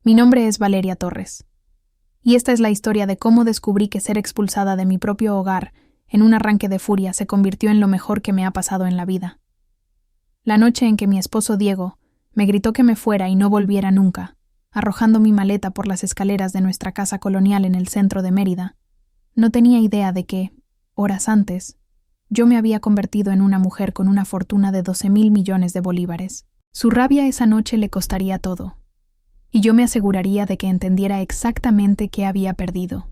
Mi nombre es Valeria Torres, y esta es la historia de cómo descubrí que ser expulsada de mi propio hogar en un arranque de furia se convirtió en lo mejor que me ha pasado en la vida. La noche en que mi esposo Diego me gritó que me fuera y no volviera nunca, arrojando mi maleta por las escaleras de nuestra casa colonial en el centro de Mérida, no tenía idea de que, horas antes, yo me había convertido en una mujer con una fortuna de 12,000 millones de bolívares. Su rabia esa noche le costaría todo, y yo me aseguraría de que entendiera exactamente qué había perdido.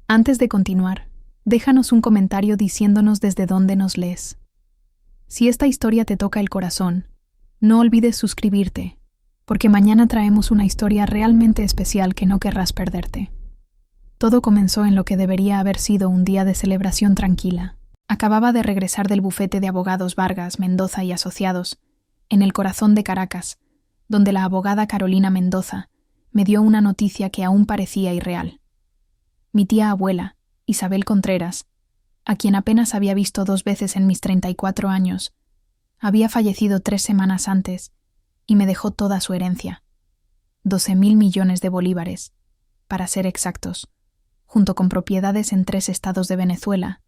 Antes de continuar, déjanos un comentario diciéndonos desde dónde nos lees. Si esta historia te toca el corazón, no olvides suscribirte, porque mañana traemos una historia realmente especial que no querrás perderte. Todo comenzó en lo que debería haber sido un día de celebración tranquila. Acababa de regresar del bufete de abogados Vargas, Mendoza y Asociados, en el corazón de Caracas, donde la abogada Carolina Mendoza me dio una noticia que aún parecía irreal. Mi tía abuela, Isabel Contreras, a quien apenas había visto 2 veces en mis 34 años, había fallecido 3 semanas antes y me dejó toda su herencia, 12,000 millones de bolívares, para ser exactos, junto con propiedades en 3 estados de Venezuela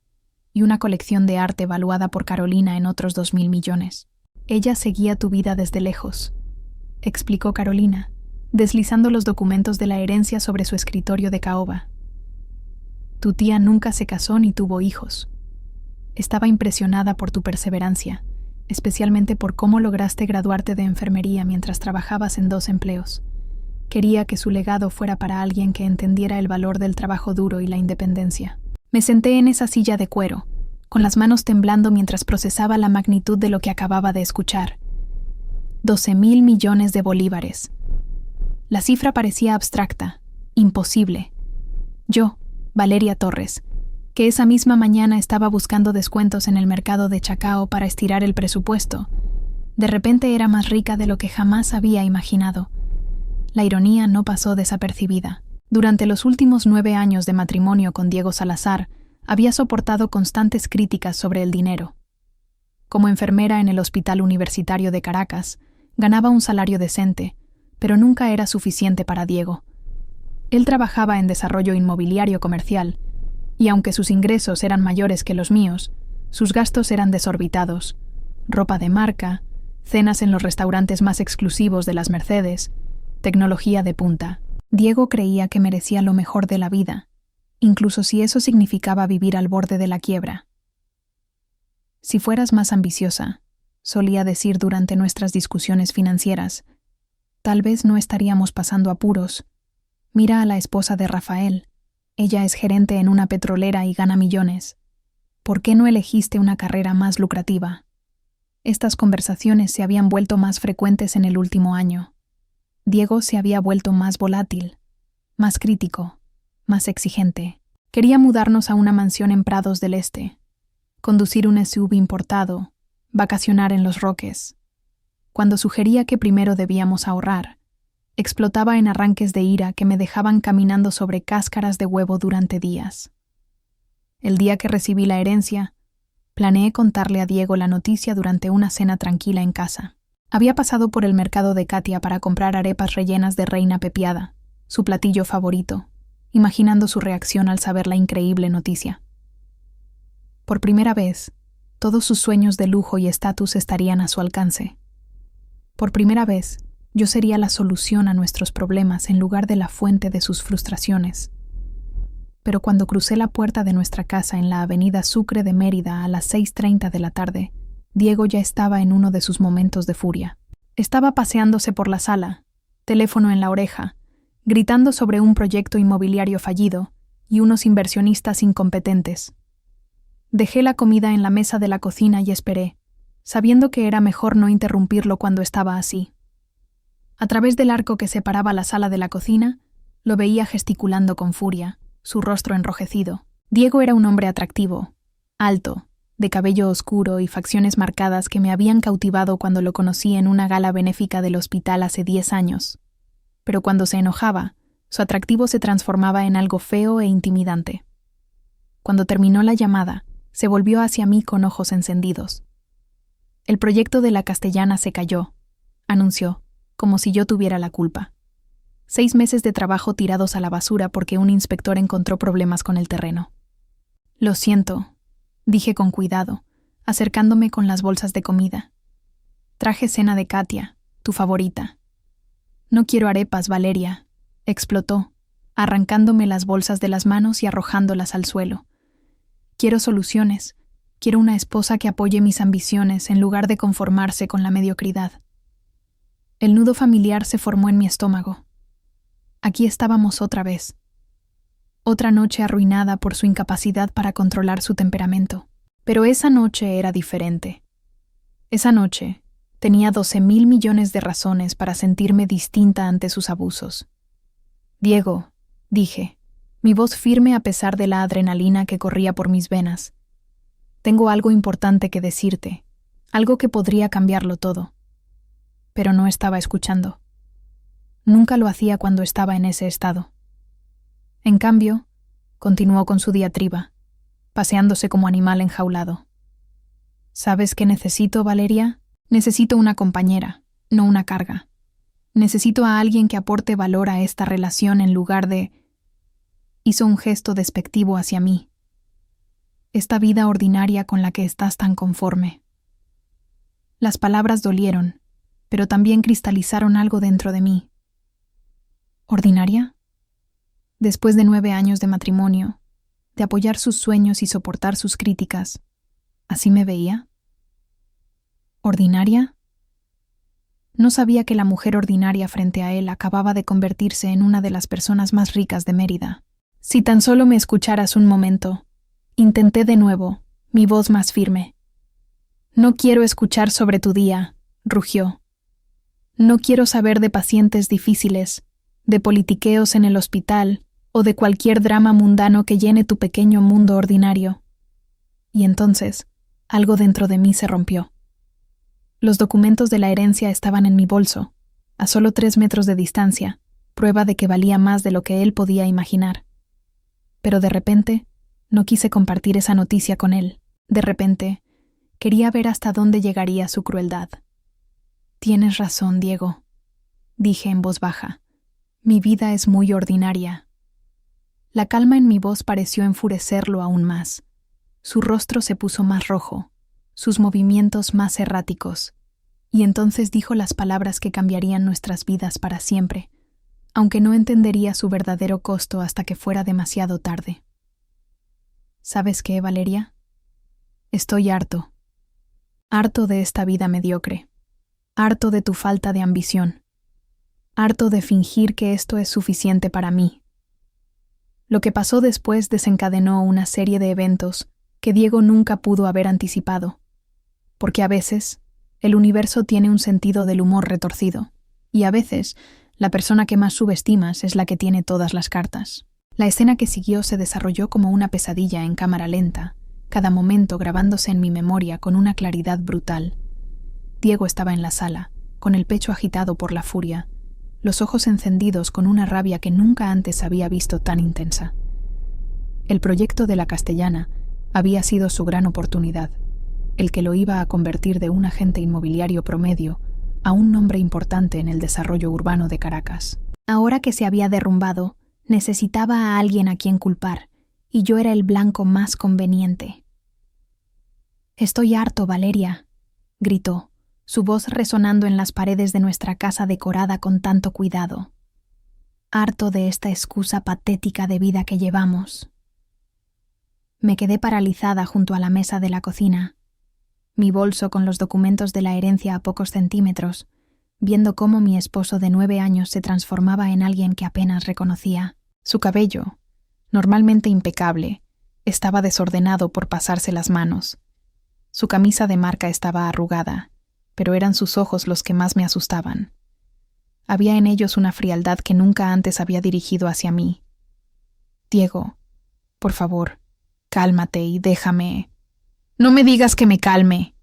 y una colección de arte valuada por Carolina en otros 2,000 millones. Ella seguía tu vida desde lejos, explicó Carolina, deslizando los documentos de la herencia sobre su escritorio de caoba. Tu tía nunca se casó ni tuvo hijos. Estaba impresionada por tu perseverancia, especialmente por cómo lograste graduarte de enfermería mientras trabajabas en 2 empleos. Quería que su legado fuera para alguien que entendiera el valor del trabajo duro y la independencia. Me senté en esa silla de cuero, con las manos temblando mientras procesaba la magnitud de lo que acababa de escuchar. 12,000 millones de bolívares. La cifra parecía abstracta, imposible. Yo, Valeria Torres, que esa misma mañana estaba buscando descuentos en el mercado de Chacao para estirar el presupuesto, de repente era más rica de lo que jamás había imaginado. La ironía no pasó desapercibida. Durante los últimos 9 años de matrimonio con Diego Salazar, había soportado constantes críticas sobre el dinero. Como enfermera en el Hospital Universitario de Caracas, ganaba un salario decente, pero nunca era suficiente para Diego. Él trabajaba en desarrollo inmobiliario comercial, y aunque sus ingresos eran mayores que los míos, sus gastos eran desorbitados. Ropa de marca, cenas en los restaurantes más exclusivos de las Mercedes, tecnología de punta. Diego creía que merecía lo mejor de la vida, incluso si eso significaba vivir al borde de la quiebra. Si fueras más ambiciosa, solía decir durante nuestras discusiones financieras, tal vez no estaríamos pasando apuros. Mira a la esposa de Rafael. Ella es gerente en una petrolera y gana millones. ¿Por qué no elegiste una carrera más lucrativa? Estas conversaciones se habían vuelto más frecuentes en el último año. Diego se había vuelto más volátil, más crítico, más exigente. Quería mudarnos a una mansión en Prados del Este, conducir un SUV importado, vacacionar en Los Roques. Cuando sugería que primero debíamos ahorrar, explotaba en arranques de ira que me dejaban caminando sobre cáscaras de huevo durante días. El día que recibí la herencia, planeé contarle a Diego la noticia durante una cena tranquila en casa. Había pasado por el mercado de Katia para comprar arepas rellenas de reina pepiada, su platillo favorito, imaginando su reacción al saber la increíble noticia. Por primera vez, todos sus sueños de lujo y estatus estarían a su alcance. Por primera vez, yo sería la solución a nuestros problemas en lugar de la fuente de sus frustraciones. Pero cuando crucé la puerta de nuestra casa en la avenida Sucre de Mérida a las 6:30 de la tarde, Diego ya estaba en uno de sus momentos de furia. Estaba paseándose por la sala, teléfono en la oreja, gritando sobre un proyecto inmobiliario fallido y unos inversionistas incompetentes. Dejé la comida en la mesa de la cocina y esperé, sabiendo que era mejor no interrumpirlo cuando estaba así. A través del arco que separaba la sala de la cocina, lo veía gesticulando con furia, su rostro enrojecido. Diego era un hombre atractivo, alto, de cabello oscuro y facciones marcadas que me habían cautivado cuando lo conocí en una gala benéfica del hospital hace 10 años. Pero cuando se enojaba, su atractivo se transformaba en algo feo e intimidante. Cuando terminó la llamada, se volvió hacia mí con ojos encendidos. El proyecto de la Castellana se cayó, anunció, como si yo tuviera la culpa. 6 meses de trabajo tirados a la basura porque un inspector encontró problemas con el terreno. Lo siento, dije con cuidado, acercándome con las bolsas de comida. Traje cena de Katia, tu favorita. No quiero arepas, Valeria, explotó, arrancándome las bolsas de las manos y arrojándolas al suelo. Quiero soluciones. Quiero una esposa que apoye mis ambiciones en lugar de conformarse con la mediocridad. El nudo familiar se formó en mi estómago. Aquí estábamos otra vez. Otra noche arruinada por su incapacidad para controlar su temperamento. Pero esa noche era diferente. Esa noche tenía 12,000 millones de razones para sentirme distinta ante sus abusos. Diego, dije, mi voz firme a pesar de la adrenalina que corría por mis venas. Tengo algo importante que decirte, algo que podría cambiarlo todo. Pero no estaba escuchando. Nunca lo hacía cuando estaba en ese estado. En cambio, continuó con su diatriba, paseándose como animal enjaulado. ¿Sabes qué necesito, Valeria? Necesito una compañera, no una carga. Necesito a alguien que aporte valor a esta relación en lugar de... Hizo un gesto despectivo hacia mí. Esta vida ordinaria con la que estás tan conforme. Las palabras dolieron, pero también cristalizaron algo dentro de mí. ¿Ordinaria? Después de 9 años de matrimonio, de apoyar sus sueños y soportar sus críticas, ¿así me veía? ¿Ordinaria? No sabía que la mujer ordinaria frente a él acababa de convertirse en una de las personas más ricas de Mérida. Si tan solo me escucharas un momento, intenté de nuevo, mi voz más firme. No quiero escuchar sobre tu día, rugió. No quiero saber de pacientes difíciles, de politiqueos en el hospital o de cualquier drama mundano que llene tu pequeño mundo ordinario. Y entonces, algo dentro de mí se rompió. Los documentos de la herencia estaban en mi bolso, a solo 3 metros de distancia, prueba de que valía más de lo que él podía imaginar. Pero de repente, no quise compartir esa noticia con él. De repente, quería ver hasta dónde llegaría su crueldad. Tienes razón, Diego, dije en voz baja. Mi vida es muy ordinaria. La calma en mi voz pareció enfurecerlo aún más. Su rostro se puso más rojo, sus movimientos más erráticos, y entonces dijo las palabras que cambiarían nuestras vidas para siempre, aunque no entendería su verdadero costo hasta que fuera demasiado tarde. ¿Sabes qué, Valeria? Estoy harto. Harto de esta vida mediocre. Harto de tu falta de ambición. Harto de fingir que esto es suficiente para mí. Lo que pasó después desencadenó una serie de eventos que Diego nunca pudo haber anticipado, porque a veces el universo tiene un sentido del humor retorcido, y a veces la persona que más subestimas es la que tiene todas las cartas. La escena que siguió se desarrolló como una pesadilla en cámara lenta, cada momento grabándose en mi memoria con una claridad brutal. Diego estaba en la sala, con el pecho agitado por la furia, los ojos encendidos con una rabia que nunca antes había visto tan intensa. El proyecto de la Castellana había sido su gran oportunidad, el que lo iba a convertir de un agente inmobiliario promedio a un nombre importante en el desarrollo urbano de Caracas. Ahora que se había derrumbado, necesitaba a alguien a quien culpar, y yo era el blanco más conveniente. «Estoy harto, Valeria», gritó, su voz resonando en las paredes de nuestra casa decorada con tanto cuidado. «Harto de esta excusa patética de vida que llevamos». Me quedé paralizada junto a la mesa de la cocina, mi bolso con los documentos de la herencia a pocos centímetros, viendo cómo mi esposo de 9 años se transformaba en alguien que apenas reconocía. Su cabello, normalmente impecable, estaba desordenado por pasarse las manos. Su camisa de marca estaba arrugada, pero eran sus ojos los que más me asustaban. Había en ellos una frialdad que nunca antes había dirigido hacia mí. «Diego, por favor, cálmate y déjame». «No me digas que me calme».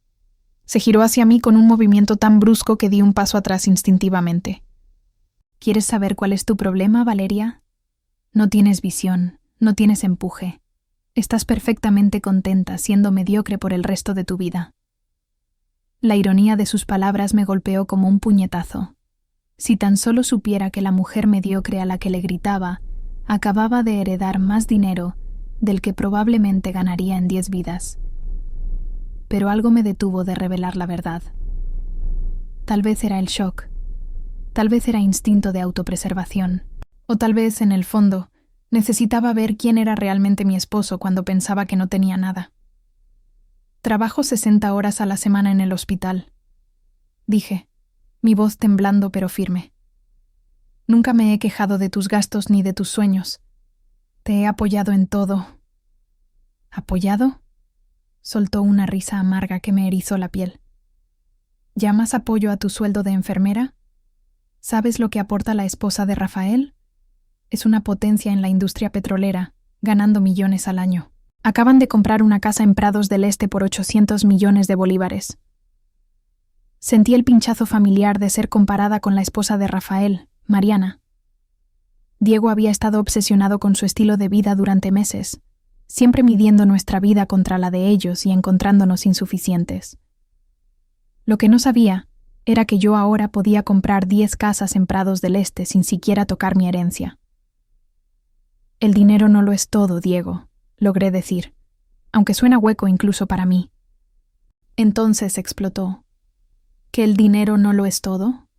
Se giró hacia mí con un movimiento tan brusco que di un paso atrás instintivamente. «¿Quieres saber cuál es tu problema, Valeria? No tienes visión, no tienes empuje. Estás perfectamente contenta siendo mediocre por el resto de tu vida». La ironía de sus palabras me golpeó como un puñetazo. Si tan solo supiera que la mujer mediocre a la que le gritaba acababa de heredar más dinero del que probablemente ganaría en 10 vidas. Pero algo me detuvo de revelar la verdad. Tal vez era el shock, tal vez era instinto de autopreservación, o tal vez, en el fondo, necesitaba ver quién era realmente mi esposo cuando pensaba que no tenía nada. Trabajo 60 horas a la semana en el hospital, dije, mi voz temblando pero firme. Nunca me he quejado de tus gastos ni de tus sueños. Te he apoyado en todo. ¿Apoyado? Soltó una risa amarga que me erizó la piel. ¿Llamas apoyo a tu sueldo de enfermera? ¿Sabes lo que aporta la esposa de Rafael? Es una potencia en la industria petrolera, ganando millones al año. Acaban de comprar una casa en Prados del Este por 800 millones de bolívares. Sentí el pinchazo familiar de ser comparada con la esposa de Rafael, Mariana. Diego había estado obsesionado con su estilo de vida durante meses, siempre midiendo nuestra vida contra la de ellos y encontrándonos insuficientes. Lo que no sabía era que yo ahora podía comprar 10 casas en Prados del Este sin siquiera tocar mi herencia. El dinero no lo es todo, Diego, logré decir, aunque suena hueco incluso para mí. Entonces explotó. ¿Que el dinero no lo es todo?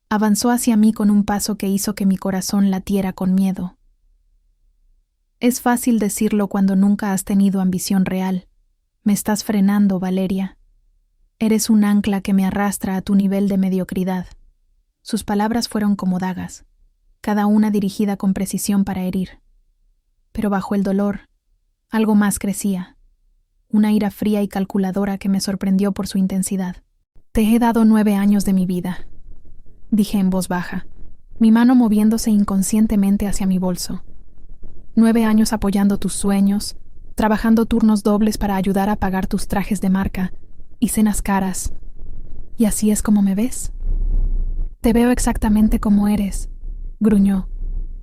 Avanzó hacia mí con un paso que hizo que mi corazón latiera con miedo. Es fácil decirlo cuando nunca has tenido ambición real. Me estás frenando, Valeria. Eres un ancla que me arrastra a tu nivel de mediocridad. Sus palabras fueron como dagas, cada una dirigida con precisión para herir. Pero bajo el dolor, algo más crecía, una ira fría y calculadora que me sorprendió por su intensidad. Te he dado 9 años de mi vida, dije en voz baja, mi mano moviéndose inconscientemente hacia mi bolso. 9 años apoyando tus sueños, trabajando turnos dobles para ayudar a pagar tus trajes de marca y cenas caras. ¿Y así es como me ves? Te veo exactamente como eres, gruñó,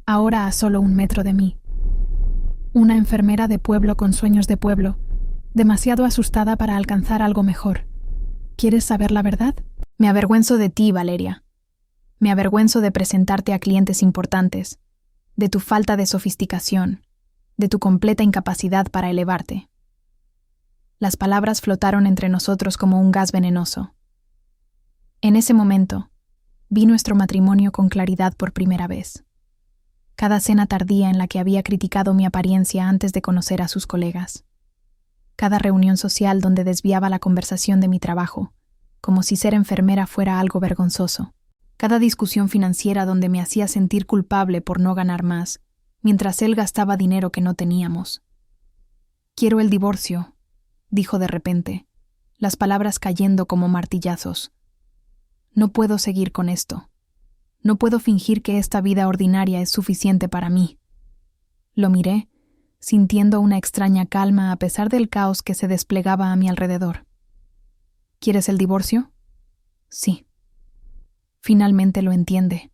ahora a solo 1 metro de mí. Una enfermera de pueblo con sueños de pueblo, demasiado asustada para alcanzar algo mejor. ¿Quieres saber la verdad? Me avergüenzo de ti, Valeria. Me avergüenzo de presentarte a clientes importantes, de tu falta de sofisticación, de tu completa incapacidad para elevarte. Las palabras flotaron entre nosotros como un gas venenoso. En ese momento, vi nuestro matrimonio con claridad por primera vez. Cada cena tardía en la que había criticado mi apariencia antes de conocer a sus colegas. Cada reunión social donde desviaba la conversación de mi trabajo, como si ser enfermera fuera algo vergonzoso. Cada discusión financiera donde me hacía sentir culpable por no ganar más, mientras él gastaba dinero que no teníamos. Quiero el divorcio, dijo de repente, las palabras cayendo como martillazos. No puedo seguir con esto. No puedo fingir que esta vida ordinaria es suficiente para mí. Lo miré, sintiendo una extraña calma a pesar del caos que se desplegaba a mi alrededor. ¿Quieres el divorcio? Sí. Finalmente lo entiende,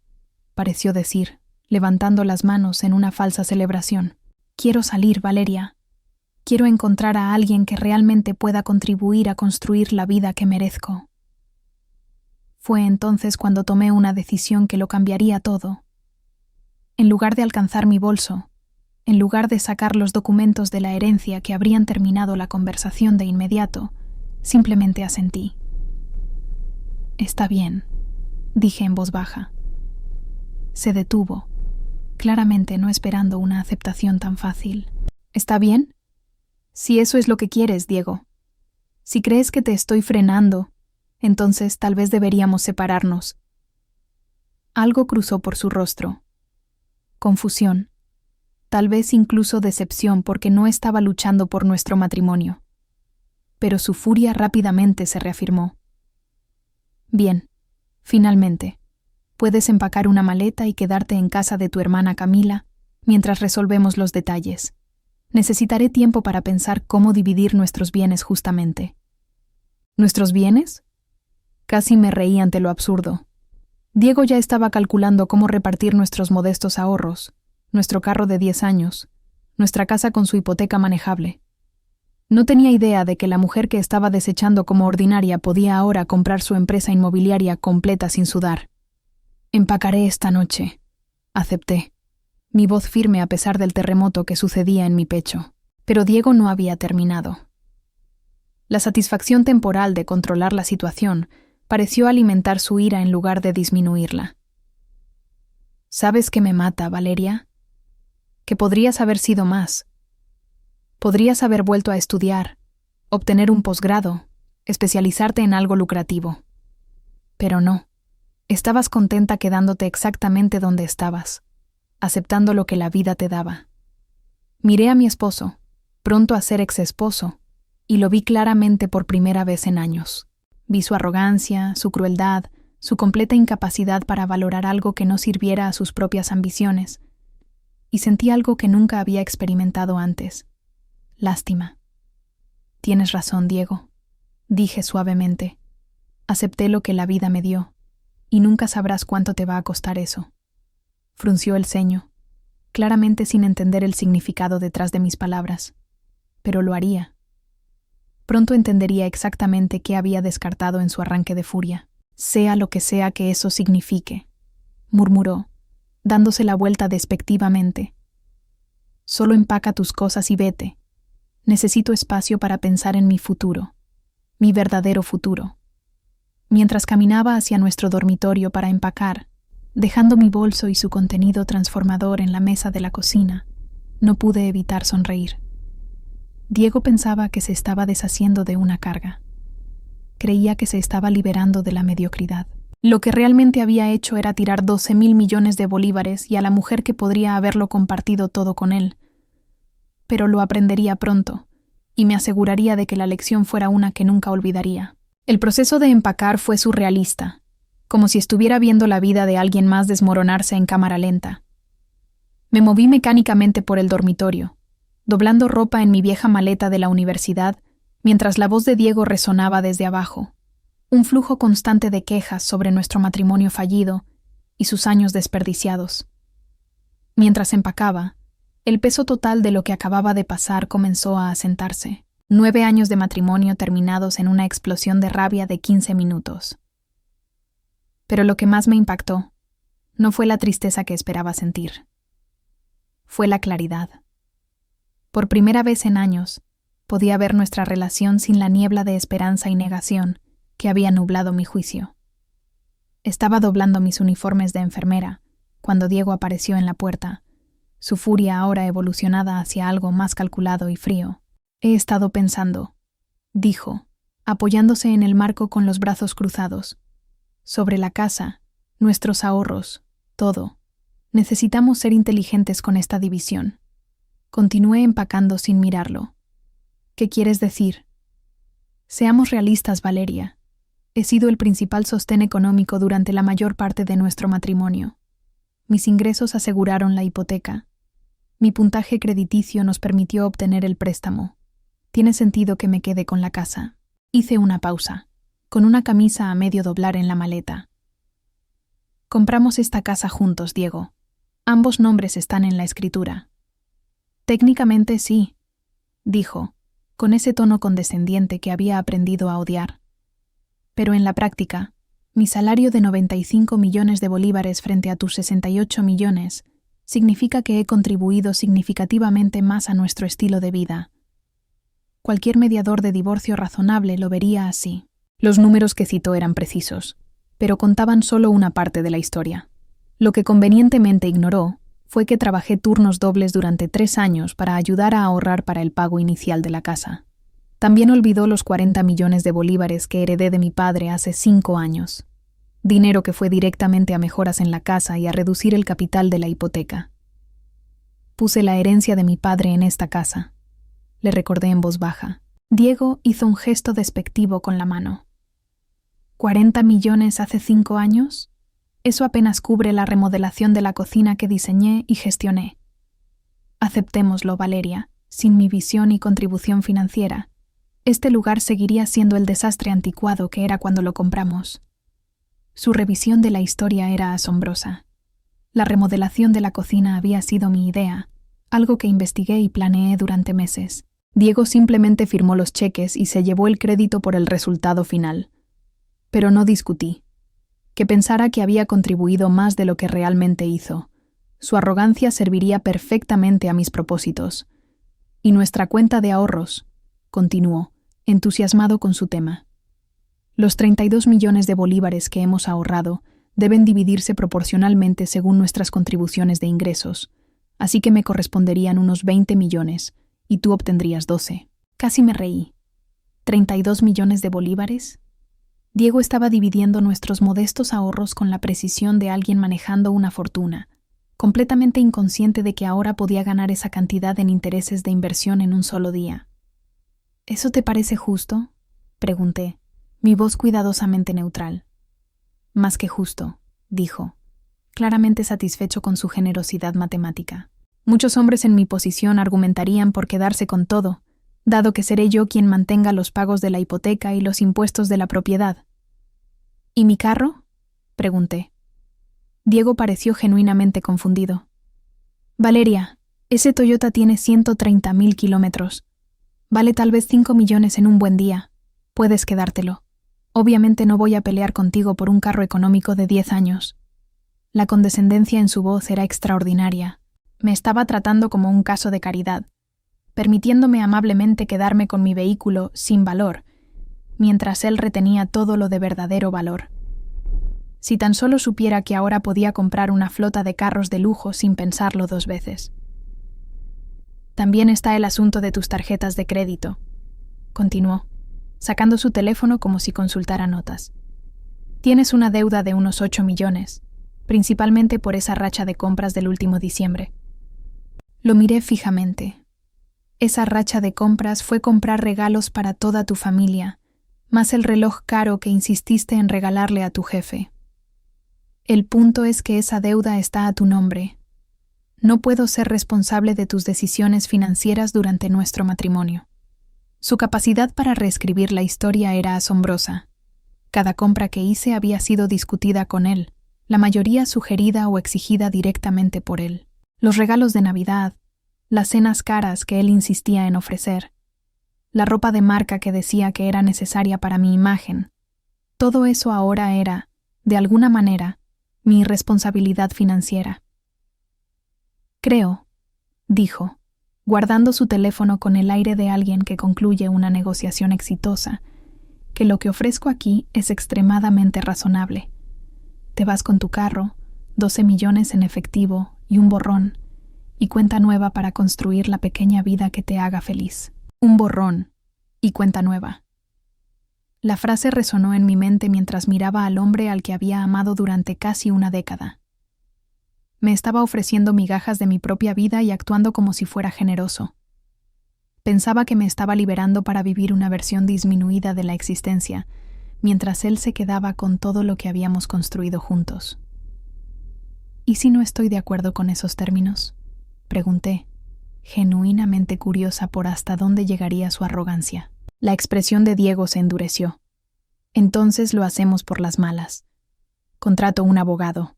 pareció decir, levantando las manos en una falsa celebración. Quiero salir, Valeria. Quiero encontrar a alguien que realmente pueda contribuir a construir la vida que merezco. Fue entonces cuando tomé una decisión que lo cambiaría todo. En lugar de alcanzar mi bolso, en lugar de sacar los documentos de la herencia que habrían terminado la conversación de inmediato, simplemente asentí. Está bien, dije en voz baja. Se detuvo, claramente no esperando una aceptación tan fácil. ¿Está bien? Si eso es lo que quieres, Diego. Si crees que te estoy frenando, entonces tal vez deberíamos separarnos. Algo cruzó por su rostro. Confusión. Tal vez incluso decepción porque no estaba luchando por nuestro matrimonio. Pero su furia rápidamente se reafirmó. Bien, finalmente, puedes empacar una maleta y quedarte en casa de tu hermana Camila mientras resolvemos los detalles. Necesitaré tiempo para pensar cómo dividir nuestros bienes justamente. ¿Nuestros bienes? Casi me reí ante lo absurdo. Diego ya estaba calculando cómo repartir nuestros modestos ahorros, nuestro carro de 10 años, nuestra casa con su hipoteca manejable. No tenía idea de que la mujer que estaba desechando como ordinaria podía ahora comprar su empresa inmobiliaria completa sin sudar. Empacaré esta noche. Acepté, mi voz firme a pesar del terremoto que sucedía en mi pecho. Pero Diego no había terminado. La satisfacción temporal de controlar la situación pareció alimentar su ira en lugar de disminuirla. ¿Sabes qué me mata, Valeria? Que podrías haber sido más. Podrías haber vuelto a estudiar, obtener un posgrado, especializarte en algo lucrativo. Pero no. Estabas contenta quedándote exactamente donde estabas, aceptando lo que la vida te daba. Miré a mi esposo, pronto a ser exesposo, y lo vi claramente por primera vez en años. Vi su arrogancia, su crueldad, su completa incapacidad para valorar algo que no sirviera a sus propias ambiciones, y sentí algo que nunca había experimentado antes: lástima. Tienes razón, Diego, dije suavemente. Acepté lo que la vida me dio, y nunca sabrás cuánto te va a costar eso. Frunció el ceño, claramente sin entender el significado detrás de mis palabras, pero lo haría. Pronto entendería exactamente qué había descartado en su arranque de furia, sea lo que sea que eso signifique, murmuró, dándose la vuelta despectivamente. Solo empaca tus cosas y vete. Necesito espacio para pensar en mi futuro, mi verdadero futuro. Mientras caminaba hacia nuestro dormitorio para empacar, dejando mi bolso y su contenido transformador en la mesa de la cocina, no pude evitar sonreír. Diego pensaba que se estaba deshaciendo de una carga. Creía que se estaba liberando de la mediocridad. Lo que realmente había hecho era tirar 12.000 millones de bolívares y a la mujer que podría haberlo compartido todo con él. Pero lo aprendería pronto, y me aseguraría de que la lección fuera una que nunca olvidaría. El proceso de empacar fue surrealista, como si estuviera viendo la vida de alguien más desmoronarse en cámara lenta. Me moví mecánicamente por el dormitorio, doblando ropa en mi vieja maleta de la universidad, mientras la voz de Diego resonaba desde abajo, un flujo constante de quejas sobre nuestro matrimonio fallido y sus años desperdiciados. Mientras empacaba, el peso total de lo que acababa de pasar comenzó a asentarse. 9 años de matrimonio terminados en una explosión de rabia de 15 minutos. Pero lo que más me impactó no fue la tristeza que esperaba sentir. Fue la claridad. Por primera vez en años, podía ver nuestra relación sin la niebla de esperanza y negación que había nublado mi juicio. Estaba doblando mis uniformes de enfermera cuando Diego apareció en la puerta, su furia ahora evolucionada hacia algo más calculado y frío. He estado pensando, dijo, apoyándose en el marco con los brazos cruzados. Sobre la casa, nuestros ahorros, todo. Necesitamos ser inteligentes con esta división. Continué empacando sin mirarlo. ¿Qué quieres decir? Seamos realistas, Valeria. He sido el principal sostén económico durante la mayor parte de nuestro matrimonio. Mis ingresos aseguraron la hipoteca. Mi puntaje crediticio nos permitió obtener el préstamo. Tiene sentido que me quede con la casa. Hice una pausa, con una camisa a medio doblar en la maleta. Compramos esta casa juntos, Diego. Ambos nombres están en la escritura. Técnicamente sí, dijo, con ese tono condescendiente que había aprendido a odiar. Pero en la práctica, mi salario de 95 millones de bolívares frente a tus 68 millones significa que he contribuido significativamente más a nuestro estilo de vida. Cualquier mediador de divorcio razonable lo vería así. Los números que citó eran precisos, pero contaban solo una parte de la historia. Lo que convenientemente ignoró fue que trabajé turnos dobles durante 3 años para ayudar a ahorrar para el pago inicial de la casa. También olvidó los 40 millones de bolívares que heredé de mi padre hace 5 años. Dinero que fue directamente a mejoras en la casa y a reducir el capital de la hipoteca. Puse la herencia de mi padre en esta casa, le recordé en voz baja. Diego hizo un gesto despectivo con la mano. ¿40 millones hace 5 años? Eso apenas cubre la remodelación de la cocina que diseñé y gestioné. Aceptémoslo, Valeria, sin mi visión y contribución financiera. Este lugar seguiría siendo el desastre anticuado que era cuando lo compramos. Su revisión de la historia era asombrosa. La remodelación de la cocina había sido mi idea, algo que investigué y planeé durante meses. Diego simplemente firmó los cheques y se llevó el crédito por el resultado final. Pero no discutí. que pensara que había contribuido más de lo que realmente hizo. Su arrogancia serviría perfectamente a mis propósitos. Y nuestra cuenta de ahorros, continuó, entusiasmado con su tema. Los 32 millones de bolívares que hemos ahorrado deben dividirse proporcionalmente según nuestras contribuciones de ingresos, así que me corresponderían unos 20 millones, y tú obtendrías 12. Casi me reí. ¿32 millones de bolívares? Diego estaba dividiendo nuestros modestos ahorros con la precisión de alguien manejando una fortuna, completamente inconsciente de que ahora podía ganar esa cantidad en intereses de inversión en un solo día. ¿Eso te parece justo?, pregunté, mi voz cuidadosamente neutral. Más que justo, dijo, claramente satisfecho con su generosidad matemática. Muchos hombres en mi posición argumentarían por quedarse con todo, dado que seré yo quien mantenga los pagos de la hipoteca y los impuestos de la propiedad. ¿Y mi carro?, pregunté. Diego pareció genuinamente confundido. Valeria, ese Toyota tiene 130.000 kilómetros. Vale tal vez 5 millones en un buen día. Puedes quedártelo. Obviamente no voy a pelear contigo por un carro económico de 10 años. La condescendencia en su voz era extraordinaria. Me estaba tratando como un caso de caridad, permitiéndome amablemente quedarme con mi vehículo sin valor, mientras él retenía todo lo de verdadero valor. Si tan solo supiera que ahora podía comprar una flota de carros de lujo sin pensarlo 2 veces. También está el asunto de tus tarjetas de crédito, continuó, sacando su teléfono como si consultara notas. Tienes una deuda de unos 8 millones, principalmente por esa racha de compras del último diciembre. Lo miré fijamente. Esa racha de compras fue comprar regalos para toda tu familia, más el reloj caro que insististe en regalarle a tu jefe. El punto es que esa deuda está a tu nombre. No puedo ser responsable de tus decisiones financieras durante nuestro matrimonio. Su capacidad para reescribir la historia era asombrosa. Cada compra que hice había sido discutida con él, la mayoría sugerida o exigida directamente por él. Los regalos de Navidad, las cenas caras que él insistía en ofrecer, la ropa de marca que decía que era necesaria para mi imagen, todo eso ahora era, de alguna manera, mi responsabilidad financiera. Creo, dijo, guardando su teléfono con el aire de alguien que concluye una negociación exitosa, que lo que ofrezco aquí es extremadamente razonable. Te vas con tu carro, 12 millones en efectivo y un borrón, y cuenta nueva para construir la pequeña vida que te haga feliz. Un borrón y cuenta nueva. La frase resonó en mi mente mientras miraba al hombre al que había amado durante casi una década. Me estaba ofreciendo migajas de mi propia vida y actuando como si fuera generoso. Pensaba que me estaba liberando para vivir una versión disminuida de la existencia, mientras él se quedaba con todo lo que habíamos construido juntos. ¿Y si no estoy de acuerdo con esos términos?, pregunté, genuinamente curiosa por hasta dónde llegaría su arrogancia. La expresión de Diego se endureció. Entonces lo hacemos por las malas. Contrato un abogado.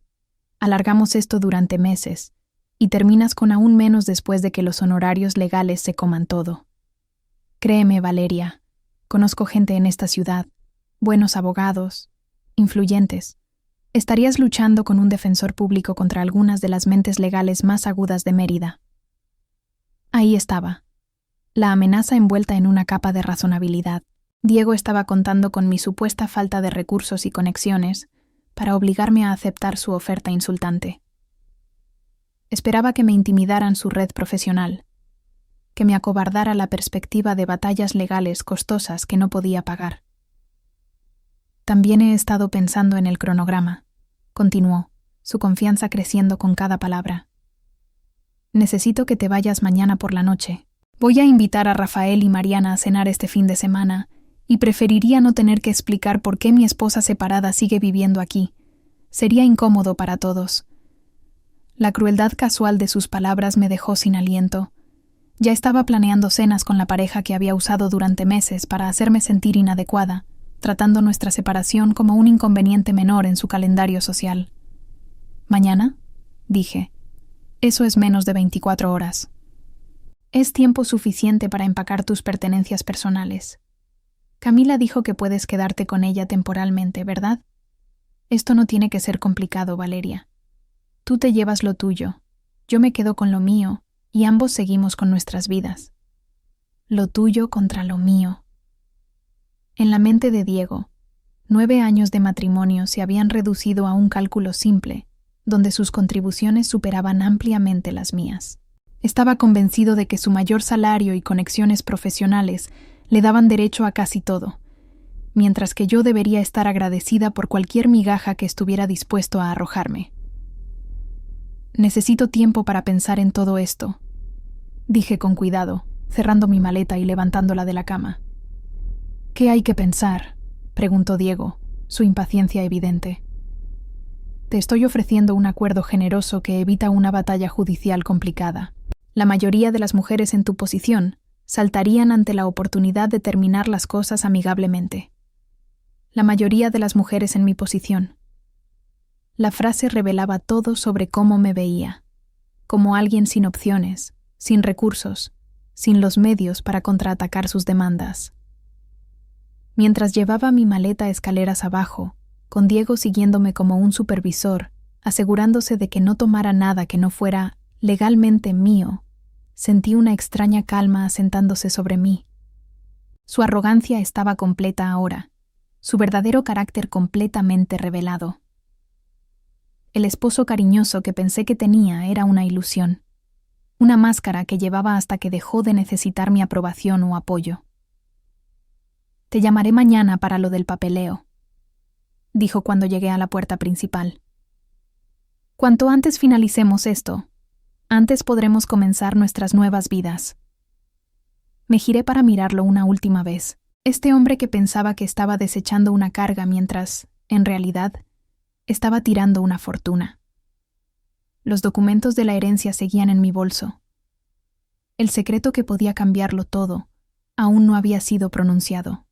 Alargamos esto durante meses, y terminas con aún menos después de que los honorarios legales se coman todo. Créeme, Valeria, conozco gente en esta ciudad, buenos abogados, influyentes. Estarías luchando con un defensor público contra algunas de las mentes legales más agudas de Mérida. Ahí estaba, la amenaza envuelta en una capa de razonabilidad. Diego estaba contando con mi supuesta falta de recursos y conexiones para obligarme a aceptar su oferta insultante. Esperaba que me intimidaran su red profesional, que me acobardara la perspectiva de batallas legales costosas que no podía pagar. También he estado pensando en el cronograma, continuó, su confianza creciendo con cada palabra. Necesito que te vayas mañana por la noche. Voy a invitar a Rafael y Mariana a cenar este fin de semana, y preferiría no tener que explicar por qué mi esposa separada sigue viviendo aquí. Sería incómodo para todos. La crueldad casual de sus palabras me dejó sin aliento. Ya estaba planeando cenas con la pareja que había usado durante meses para hacerme sentir inadecuada, tratando nuestra separación como un inconveniente menor en su calendario social. ¿Mañana?, dije. Eso es menos de 24 horas. Es tiempo suficiente para empacar tus pertenencias personales. Camila dijo que puedes quedarte con ella temporalmente, ¿verdad? Esto no tiene que ser complicado, Valeria. Tú te llevas lo tuyo, yo me quedo con lo mío, y ambos seguimos con nuestras vidas. Lo tuyo contra lo mío. En la mente de Diego, 9 años de matrimonio se habían reducido a un cálculo simple, donde sus contribuciones superaban ampliamente las mías. Estaba convencido de que su mayor salario y conexiones profesionales le daban derecho a casi todo, mientras que yo debería estar agradecida por cualquier migaja que estuviera dispuesto a arrojarme. Necesito tiempo para pensar en todo esto, dije con cuidado, cerrando mi maleta y levantándola de la cama. ¿Qué hay que pensar?, preguntó Diego, su impaciencia evidente. Te estoy ofreciendo un acuerdo generoso que evita una batalla judicial complicada. La mayoría de las mujeres en tu posición saltarían ante la oportunidad de terminar las cosas amigablemente. La mayoría de las mujeres en mi posición. La frase revelaba todo sobre cómo me veía, como alguien sin opciones, sin recursos, sin los medios para contraatacar sus demandas. Mientras llevaba mi maleta escaleras abajo, con Diego siguiéndome como un supervisor, asegurándose de que no tomara nada que no fuera legalmente mío, sentí una extraña calma asentándose sobre mí. Su arrogancia estaba completa ahora, su verdadero carácter completamente revelado. El esposo cariñoso que pensé que tenía era una ilusión, una máscara que llevaba hasta que dejó de necesitar mi aprobación o apoyo. Te llamaré mañana para lo del papeleo, dijo cuando llegué a la puerta principal. Cuanto antes finalicemos esto, antes podremos comenzar nuestras nuevas vidas. Me giré para mirarlo una última vez. Este hombre que pensaba que estaba desechando una carga mientras, en realidad, estaba tirando una fortuna. Los documentos de la herencia seguían en mi bolso. El secreto que podía cambiarlo todo aún no había sido pronunciado.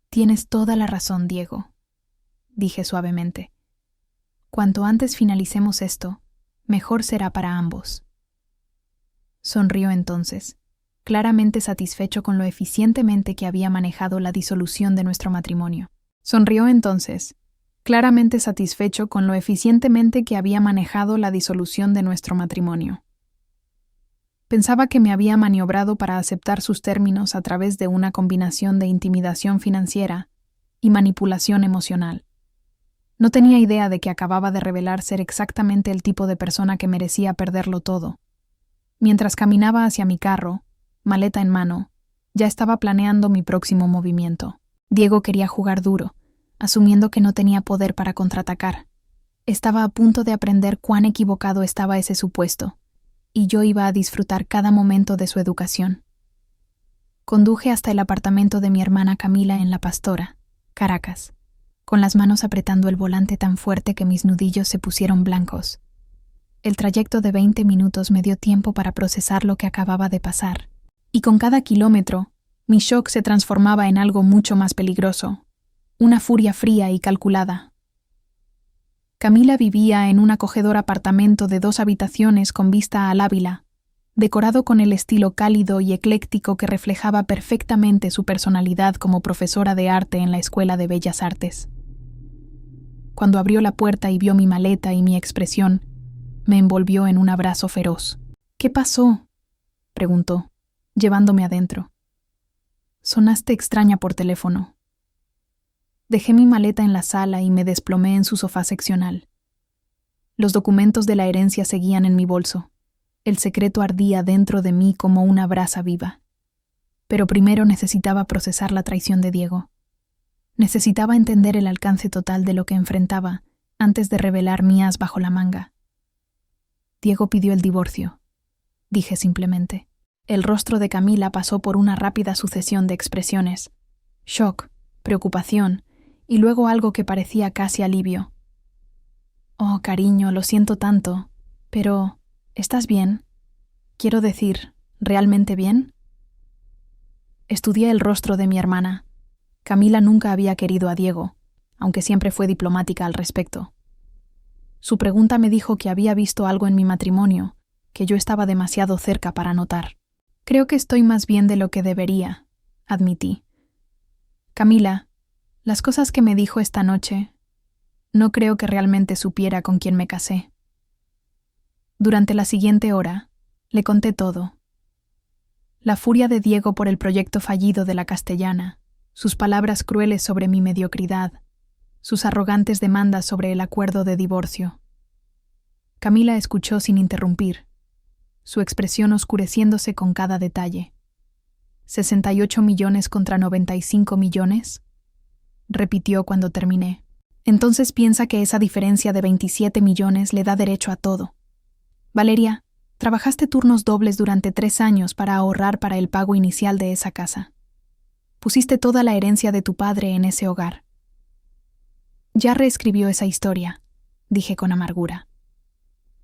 Tienes toda la razón, Diego, dije suavemente. Cuanto antes finalicemos esto, mejor será para ambos. Sonrió entonces, claramente satisfecho con lo eficientemente que había manejado la disolución de nuestro matrimonio. Pensaba que me había maniobrado para aceptar sus términos a través de una combinación de intimidación financiera y manipulación emocional. No tenía idea de que acababa de revelar ser exactamente el tipo de persona que merecía perderlo todo. Mientras caminaba hacia mi carro, maleta en mano, ya estaba planeando mi próximo movimiento. Diego quería jugar duro, asumiendo que no tenía poder para contraatacar. Estaba a punto de aprender cuán equivocado estaba ese supuesto, y yo iba a disfrutar cada momento de su educación. Conduje hasta el apartamento de mi hermana Camila en La Pastora, Caracas, con las manos apretando el volante tan fuerte que mis nudillos se pusieron blancos. El trayecto de 20 minutos me dio tiempo para procesar lo que acababa de pasar, y con cada kilómetro, mi shock se transformaba en algo mucho más peligroso, una furia fría y calculada. Camila vivía en un acogedor apartamento de 2 habitaciones con vista al Ávila, decorado con el estilo cálido y ecléctico que reflejaba perfectamente su personalidad como profesora de arte en la Escuela de Bellas Artes. Cuando abrió la puerta y vio mi maleta y mi expresión, me envolvió en un abrazo feroz. «¿Qué pasó?», preguntó, llevándome adentro. «Sonaste extraña por teléfono». Dejé mi maleta en la sala y me desplomé en su sofá seccional. Los documentos de la herencia seguían en mi bolso. El secreto ardía dentro de mí como una brasa viva. Pero primero necesitaba procesar la traición de Diego. Necesitaba entender el alcance total de lo que enfrentaba antes de revelar mi as bajo la manga. Diego pidió el divorcio, dije simplemente. El rostro de Camila pasó por una rápida sucesión de expresiones: shock, preocupación, y luego algo que parecía casi alivio. «Oh, cariño, lo siento tanto, pero ¿estás bien? Quiero decir, ¿realmente bien?» Estudié el rostro de mi hermana. Camila nunca había querido a Diego, aunque siempre fue diplomática al respecto. Su pregunta me dijo que había visto algo en mi matrimonio que yo estaba demasiado cerca para notar. «Creo que estoy más bien de lo que debería», admití. «Camila, las cosas que me dijo esta noche, No creo que realmente supiera con quién me casé. Durante la siguiente hora, le conté todo. La furia de Diego por el proyecto fallido de la Castellana, sus palabras crueles sobre mi mediocridad, sus arrogantes demandas sobre el acuerdo de divorcio. Camila escuchó sin interrumpir, su expresión oscureciéndose con cada detalle. ¿68 millones contra 95 millones? Repitió cuando terminé. Entonces piensa que esa diferencia de 27 millones le da derecho a todo. Valeria, trabajaste turnos dobles durante 3 años para ahorrar para el pago inicial de esa casa. Pusiste toda la herencia de tu padre en ese hogar. Ya reescribió esa historia, dije con amargura.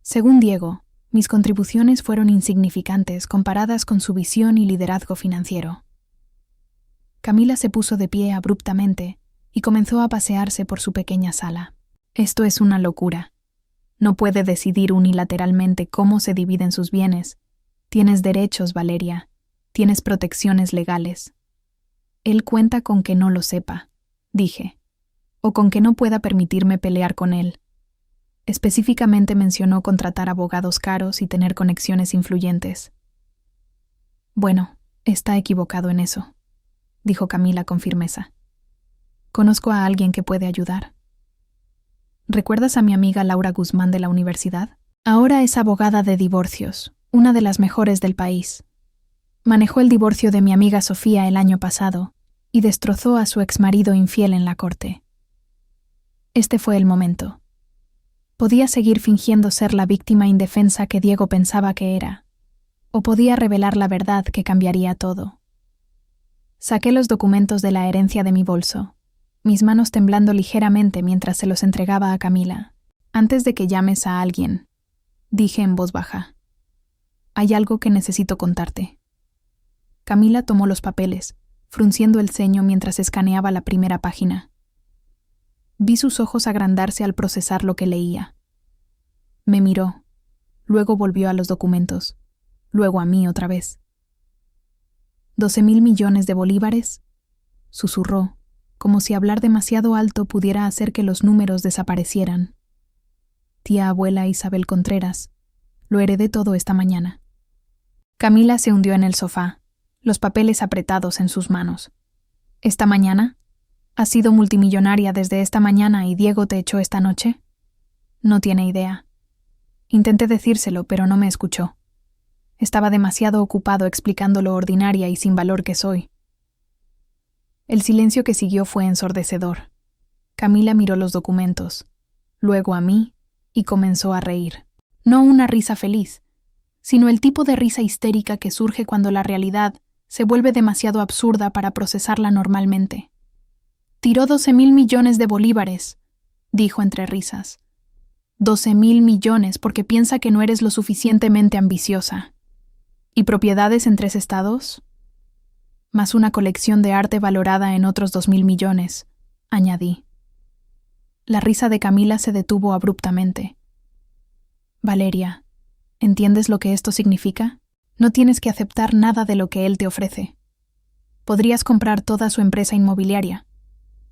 Según Diego, mis contribuciones fueron insignificantes comparadas con su visión y liderazgo financiero. Camila se puso de pie abruptamente y comenzó a pasearse por su pequeña sala. Esto es una locura. No puede decidir unilateralmente cómo se dividen sus bienes. Tienes derechos, Valeria. Tienes protecciones legales. Él cuenta con que no lo sepa, dije, o con que no pueda permitirme pelear con él. Específicamente mencionó contratar abogados caros y tener conexiones influyentes. Bueno, está equivocado en eso, dijo Camila con firmeza. Conozco a alguien que puede ayudar. ¿Recuerdas a mi amiga Laura Guzmán de la universidad? Ahora es abogada de divorcios, una de las mejores del país. Manejó el divorcio de mi amiga Sofía el año pasado y destrozó a su exmarido infiel en la corte. Este fue el momento. Podía seguir fingiendo ser la víctima indefensa que Diego pensaba que era, o podía revelar la verdad que cambiaría todo. Saqué los documentos de la herencia de mi bolso, mis manos temblando ligeramente mientras se los entregaba a Camila. Antes de que llames a alguien, dije en voz baja. Hay algo que necesito contarte. Camila tomó los papeles, frunciendo el ceño mientras escaneaba la primera página. Vi sus ojos agrandarse al procesar lo que leía. Me miró, luego volvió a los documentos, luego a mí otra vez. 12,000 millones de bolívares, susurró, como si hablar demasiado alto pudiera hacer que los números desaparecieran. Tía abuela Isabel Contreras, lo heredé todo esta mañana. Camila se hundió en el sofá, los papeles apretados en sus manos. ¿Esta mañana? ¿Has sido multimillonaria desde esta mañana y Diego te echó esta noche? No tiene idea. Intenté decírselo, pero no me escuchó. Estaba demasiado ocupado explicando lo ordinaria y sin valor que soy. El silencio que siguió fue ensordecedor. Camila miró los documentos, luego a mí, y comenzó a reír. No una risa feliz, sino el tipo de risa histérica que surge cuando la realidad se vuelve demasiado absurda para procesarla normalmente. Tiró 12,000 millones de bolívares, dijo entre risas. 12,000 millones porque piensa que no eres lo suficientemente ambiciosa. ¿Y propiedades en 3 estados? Más una colección de arte valorada en otros 2,000 millones, añadí. La risa de Camila se detuvo abruptamente. Valeria, ¿entiendes lo que esto significa? No tienes que aceptar nada de lo que él te ofrece. Podrías comprar toda su empresa inmobiliaria.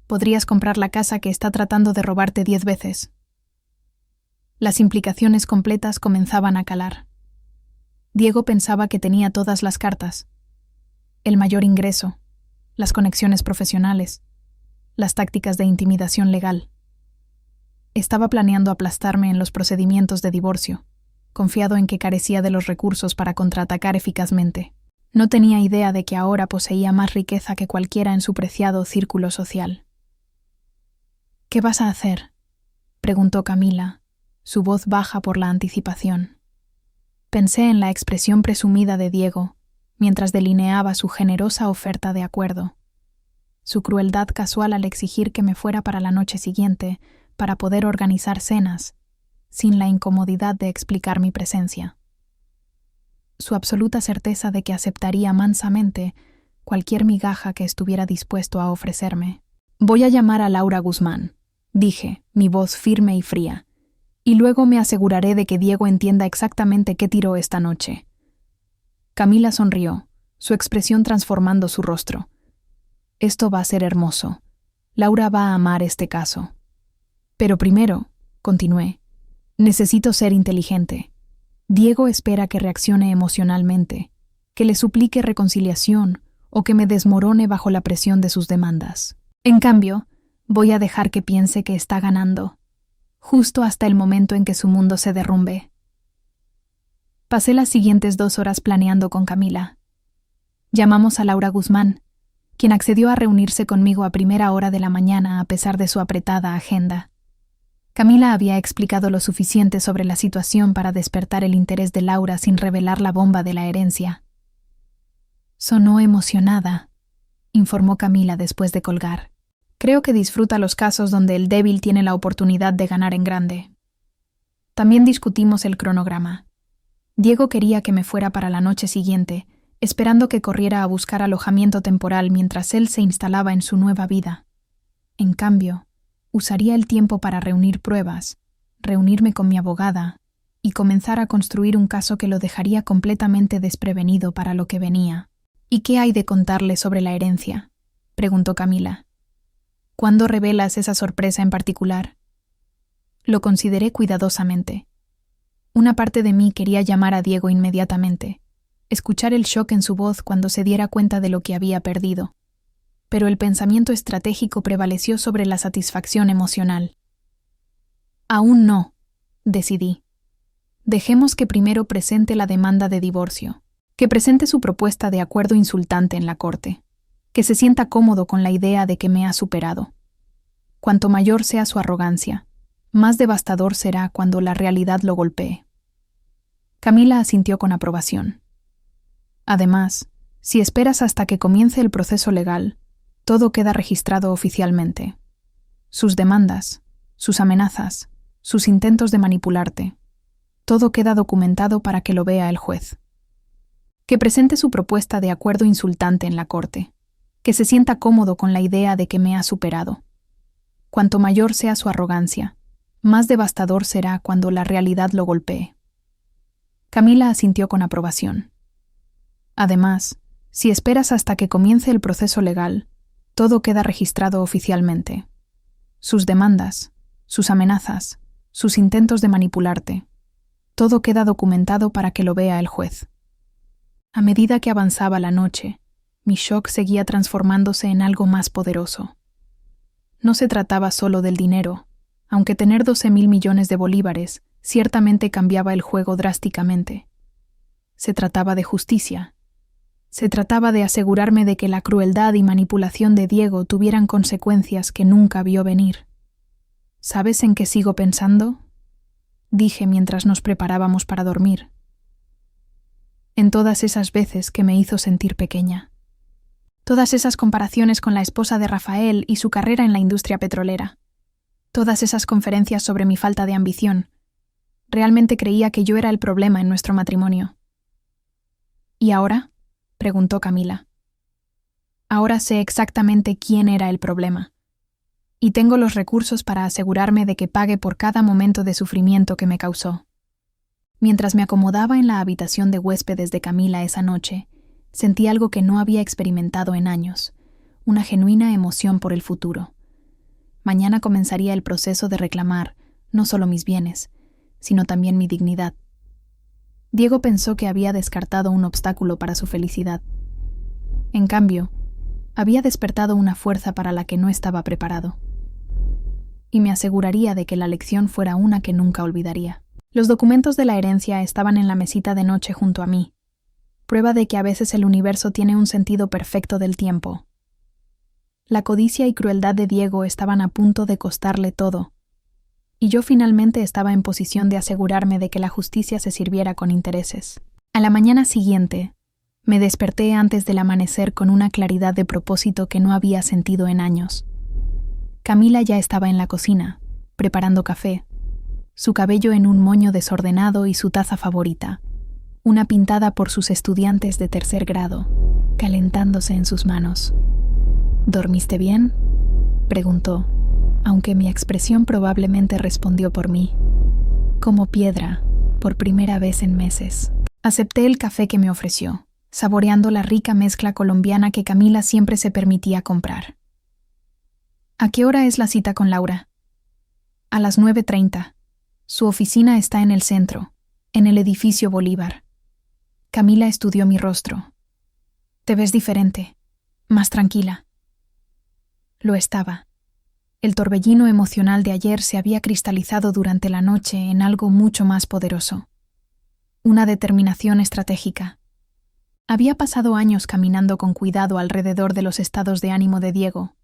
Podrías comprar la casa que está tratando de robarte 10 veces. Las implicaciones completas comenzaban a calar. Diego pensaba que tenía todas las cartas. El mayor ingreso, las conexiones profesionales, las tácticas de intimidación legal. Estaba planeando aplastarme en los procedimientos de divorcio, confiado en que carecía de los recursos para contraatacar eficazmente. No tenía idea de que ahora poseía más riqueza que cualquiera en su preciado círculo social. ¿Qué vas a hacer?, preguntó Camila, su voz baja por la anticipación. Pensé en la expresión presumida de Diego, mientras delineaba su generosa oferta de acuerdo, su crueldad casual al exigir que me fuera para la noche siguiente para poder organizar cenas, sin la incomodidad de explicar mi presencia, su absoluta certeza de que aceptaría mansamente cualquier migaja que estuviera dispuesto a ofrecerme. Voy a llamar a Laura Guzmán, dije, mi voz firme y fría, y luego me aseguraré de que Diego entienda exactamente qué tiró esta noche. Camila sonrió, su expresión transformando su rostro. Esto va a ser hermoso. Laura va a amar este caso. Pero primero, continué, necesito ser inteligente. Diego espera que reaccione emocionalmente, que le suplique reconciliación o que me desmorone bajo la presión de sus demandas. En cambio, voy a dejar que piense que está ganando, justo hasta el momento en que su mundo se derrumbe. Pasé las siguientes 2 horas planeando con Camila. Llamamos a Laura Guzmán, quien accedió a reunirse conmigo a primera hora de la mañana a pesar de su apretada agenda. Camila había explicado lo suficiente sobre la situación para despertar el interés de Laura sin revelar la bomba de la herencia. Sonó emocionada, informó Camila después de colgar. Creo que disfruta los casos donde el débil tiene la oportunidad de ganar en grande. También discutimos el cronograma. Diego quería que me fuera para la noche siguiente, esperando que corriera a buscar alojamiento temporal mientras él se instalaba en su nueva vida. En cambio, usaría el tiempo para reunir pruebas, reunirme con mi abogada y comenzar a construir un caso que lo dejaría completamente desprevenido para lo que venía. ¿Y qué hay de contarle sobre la herencia?, preguntó Camila. ¿Cuándo revelas esa sorpresa en particular? Lo consideré cuidadosamente. Una parte de mí quería llamar a Diego inmediatamente, escuchar el shock en su voz cuando se diera cuenta de lo que había perdido. Pero el pensamiento estratégico prevaleció sobre la satisfacción emocional. Aún no, decidí. Dejemos que primero presente la demanda de divorcio, que presente su propuesta de acuerdo insultante en la corte, que se sienta cómodo con la idea de que me ha superado. Cuanto mayor sea su arrogancia, más devastador será cuando la realidad lo golpee. Camila asintió con aprobación. Además, si esperas hasta que comience el proceso legal, todo queda registrado oficialmente. Sus demandas, sus amenazas, sus intentos de manipularte, todo queda documentado para que lo vea el juez. Que presente su propuesta de acuerdo insultante en la corte, que se sienta cómodo con la idea de que me ha superado. Cuanto mayor sea su arrogancia, más devastador será cuando la realidad lo golpee. Camila asintió con aprobación. Además, si esperas hasta que comience el proceso legal, todo queda registrado oficialmente. Sus demandas, sus amenazas, sus intentos de manipularte, todo queda documentado para que lo vea el juez. A medida que avanzaba la noche, mi shock seguía transformándose en algo más poderoso. No se trataba solo del dinero, aunque tener 12.000 millones de bolívares ciertamente cambiaba el juego drásticamente. Se trataba de justicia. Se trataba de asegurarme de que la crueldad y manipulación de Diego tuvieran consecuencias que nunca vio venir. ¿Sabes en qué sigo pensando?, dije mientras nos preparábamos para dormir. En todas esas veces que me hizo sentir pequeña. Todas esas comparaciones con la esposa de Rafael y su carrera en la industria petrolera. Todas esas conferencias sobre mi falta de ambición. Realmente creía que yo era el problema en nuestro matrimonio. ¿Y ahora?, preguntó Camila. Ahora sé exactamente quién era el problema. Y tengo los recursos para asegurarme de que pague por cada momento de sufrimiento que me causó. Mientras me acomodaba en la habitación de huéspedes de Camila esa noche, sentí algo que no había experimentado en años, una genuina emoción por el futuro. Mañana comenzaría el proceso de reclamar no solo mis bienes, sino también mi dignidad. Diego pensó que había descartado un obstáculo para su felicidad. En cambio, había despertado una fuerza para la que no estaba preparado. Y me aseguraría de que la lección fuera una que nunca olvidaría. Los documentos de la herencia estaban en la mesita de noche junto a mí, prueba de que a veces el universo tiene un sentido perfecto del tiempo. La codicia y crueldad de Diego estaban a punto de costarle todo, y yo finalmente estaba en posición de asegurarme de que la justicia se sirviera con intereses. A la mañana siguiente, me desperté antes del amanecer con una claridad de propósito que no había sentido en años. Camila ya estaba en la cocina, preparando café, su cabello en un moño desordenado y su taza favorita, una pintada por sus estudiantes de 3er grado, calentándose en sus manos. ¿Dormiste bien?, preguntó, aunque mi expresión probablemente respondió por mí. Como piedra, por primera vez en meses. Acepté el café que me ofreció, saboreando la rica mezcla colombiana que Camila siempre se permitía comprar. ¿A qué hora es la cita con Laura?, A las 9:30. Su oficina está en el centro, en el edificio Bolívar. Camila estudió mi rostro. Te ves diferente, más tranquila. Lo estaba. El torbellino emocional de ayer se había cristalizado durante la noche en algo mucho más poderoso. Una determinación estratégica. Había pasado años caminando con cuidado alrededor de los estados de ánimo de Diego,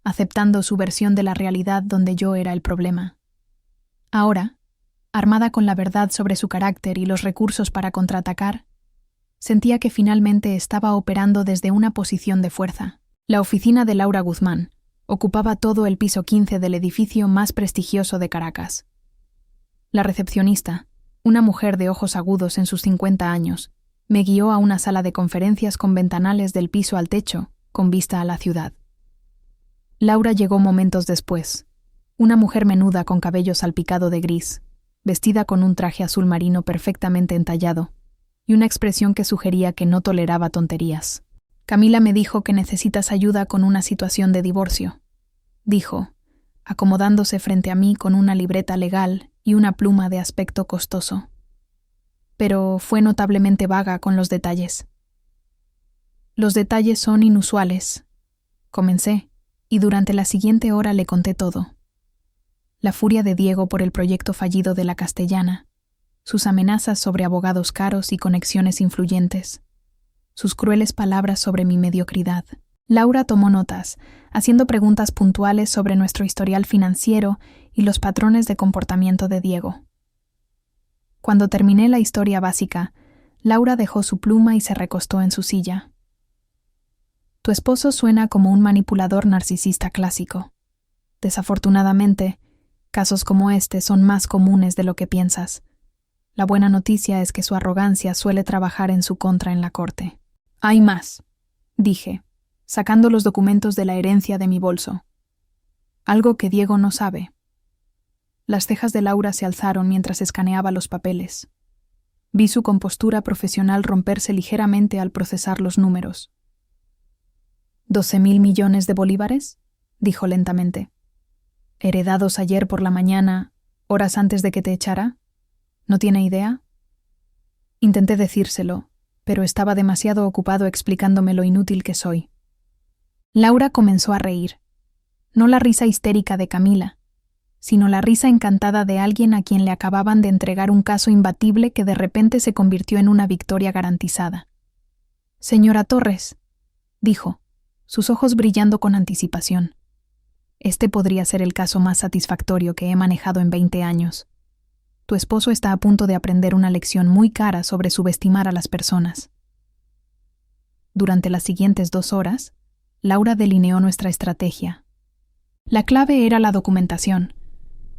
aceptando su versión de la realidad donde yo era el problema. Ahora, armada con la verdad sobre su carácter y los recursos para contraatacar, sentía que finalmente estaba operando desde una posición de fuerza. La oficina de Laura Guzmán ocupaba todo el piso 15 del edificio más prestigioso de Caracas. La recepcionista, una mujer de ojos agudos en sus 50 años, me guió a una sala de conferencias con ventanales del piso al techo, con vista a la ciudad. Laura llegó momentos después, una mujer menuda con cabello salpicado de gris, vestida con un traje azul marino perfectamente entallado, y una expresión que sugería que no toleraba tonterías. Camila me dijo que necesitas ayuda con una situación de divorcio, dijo, acomodándose frente a mí con una libreta legal y una pluma de aspecto costoso. Pero fue notablemente vaga con los detalles. Los detalles son inusuales. Comencé, y durante la siguiente hora le conté todo. La furia de Diego por el proyecto fallido de la Castellana, sus amenazas sobre abogados caros y conexiones influyentes, sus crueles palabras sobre mi mediocridad. Laura tomó notas, haciendo preguntas puntuales sobre nuestro historial financiero y los patrones de comportamiento de Diego. Cuando terminé la historia básica, Laura dejó su pluma y se recostó en su silla. Tu esposo suena como un manipulador narcisista clásico. Desafortunadamente, casos como este son más comunes de lo que piensas. La buena noticia es que su arrogancia suele trabajar en su contra en la corte. Hay más, dije, sacando los documentos de la herencia de mi bolso. Algo que Diego no sabe. Las cejas de Laura se alzaron mientras escaneaba los papeles. Vi su compostura profesional romperse ligeramente al procesar los números. ¿12.000 millones de bolívares? Dijo lentamente. ¿Heredados ayer por la mañana, horas antes de que te echara? ¿No tiene idea? Intenté decírselo, pero estaba demasiado ocupado explicándome lo inútil que soy. Laura comenzó a reír. No la risa histérica de Camila, sino la risa encantada de alguien a quien le acababan de entregar un caso imbatible que de repente se convirtió en una victoria garantizada. Señora Torres, dijo, sus ojos brillando con anticipación. Este podría ser el caso más satisfactorio que he manejado en 20 años. Tu esposo está a punto de aprender una lección muy cara sobre subestimar a las personas. Durante las siguientes 2 horas, Laura delineó nuestra estrategia. La clave era la documentación.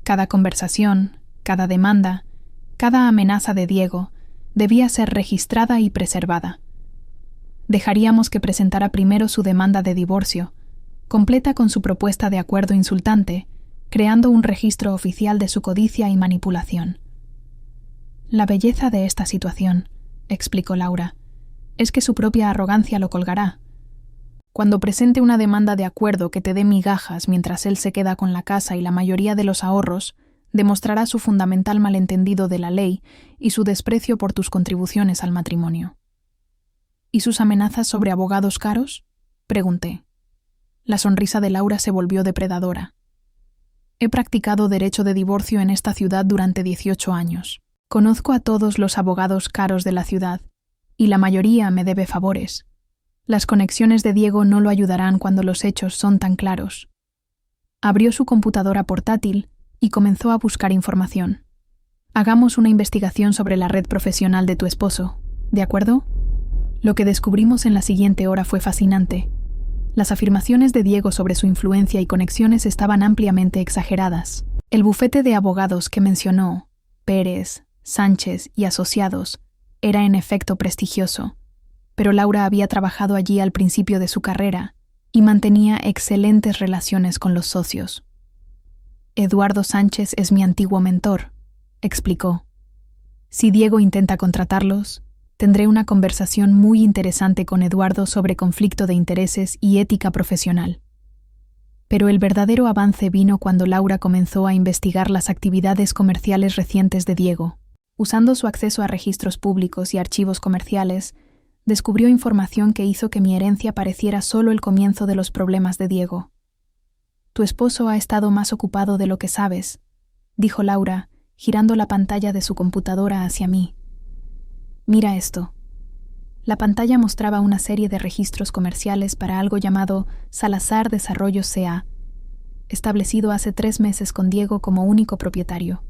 Cada conversación, cada demanda, cada amenaza de Diego debía ser registrada y preservada. Dejaríamos que presentara primero su demanda de divorcio, completa con su propuesta de acuerdo insultante, creando un registro oficial de su codicia y manipulación. La belleza de esta situación, explicó Laura, es que su propia arrogancia lo colgará. Cuando presente una demanda de acuerdo que te dé migajas mientras él se queda con la casa y la mayoría de los ahorros, demostrará su fundamental malentendido de la ley y su desprecio por tus contribuciones al matrimonio. ¿Y sus amenazas sobre abogados caros? Pregunté. La sonrisa de Laura se volvió depredadora. He practicado derecho de divorcio en esta ciudad durante 18 años. Conozco a todos los abogados caros de la ciudad, y la mayoría me debe favores. Las conexiones de Diego no lo ayudarán cuando los hechos son tan claros. Abrió su computadora portátil y comenzó a buscar información. Hagamos una investigación sobre la red profesional de tu esposo, ¿de acuerdo? Lo que descubrimos en la siguiente hora fue fascinante. Las afirmaciones de Diego sobre su influencia y conexiones estaban ampliamente exageradas. El bufete de abogados que mencionó, Pérez, Sánchez y asociados, era en efecto prestigioso, pero Laura había trabajado allí al principio de su carrera y mantenía excelentes relaciones con los socios. Eduardo Sánchez es mi antiguo mentor, explicó. Si Diego intenta contratarlos, tendré una conversación muy interesante con Eduardo sobre conflicto de intereses y ética profesional. Pero el verdadero avance vino cuando Laura comenzó a investigar las actividades comerciales recientes de Diego. Usando su acceso a registros públicos y archivos comerciales, descubrió información que hizo que mi herencia pareciera solo el comienzo de los problemas de Diego. «Tu esposo ha estado más ocupado de lo que sabes», dijo Laura, girando la pantalla de su computadora hacia mí. «Mira esto». La pantalla mostraba una serie de registros comerciales para algo llamado Salazar Desarrollos C.A., establecido hace 3 meses con Diego como único propietario.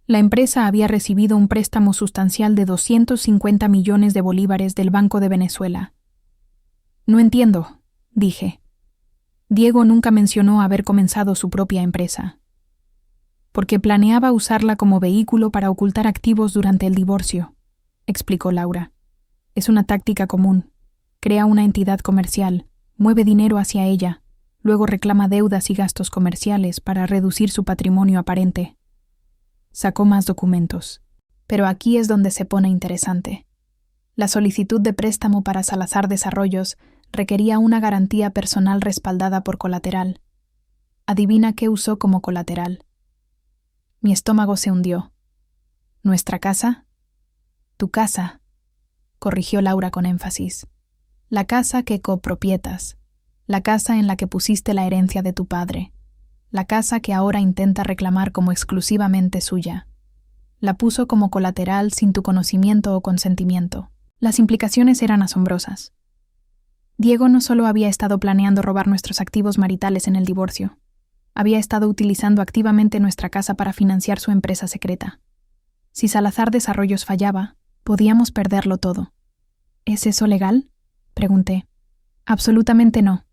La empresa había recibido un préstamo sustancial de 250 millones de bolívares del Banco de Venezuela. «No entiendo», dije. Diego nunca mencionó haber comenzado su propia empresa. «Porque planeaba usarla como vehículo para ocultar activos durante el divorcio», explicó Laura. «Es una táctica común. Crea una entidad comercial, mueve dinero hacia ella, luego reclama deudas y gastos comerciales para reducir su patrimonio aparente». Sacó más documentos. Pero aquí es donde se pone interesante. La solicitud de préstamo para Salazar Desarrollos requería una garantía personal respaldada por colateral. Adivina qué usó como colateral. Mi estómago se hundió. ¿Nuestra casa? Tu casa, corrigió Laura con énfasis. La casa que copropietas, la casa en la que pusiste la herencia de tu padre, la casa que ahora intenta reclamar como exclusivamente suya. La puso como colateral sin tu conocimiento o consentimiento. Las implicaciones eran asombrosas. Diego no solo había estado planeando robar nuestros activos maritales en el divorcio, había estado utilizando activamente nuestra casa para financiar su empresa secreta. Si Salazar Desarrollos fallaba, podíamos perderlo todo. ¿Es eso legal?, pregunté. Absolutamente no.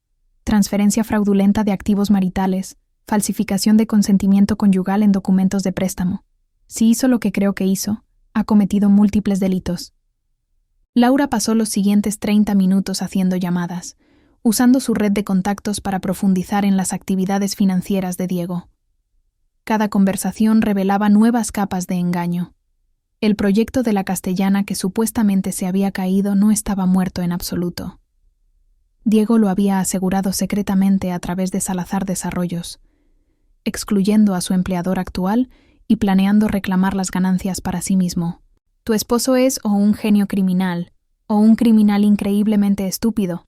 Transferencia fraudulenta de activos maritales, falsificación de consentimiento conyugal en documentos de préstamo. Si hizo lo que creo que hizo, ha cometido múltiples delitos. Laura pasó los siguientes 30 minutos haciendo llamadas, usando su red de contactos para profundizar en las actividades financieras de Diego. Cada conversación revelaba nuevas capas de engaño. El proyecto de la Castellana que supuestamente se había caído no estaba muerto en absoluto. Diego lo había asegurado secretamente a través de Salazar Desarrollos, excluyendo a su empleador actual y planeando reclamar las ganancias para sí mismo. Tu esposo es o un genio criminal, o un criminal increíblemente estúpido,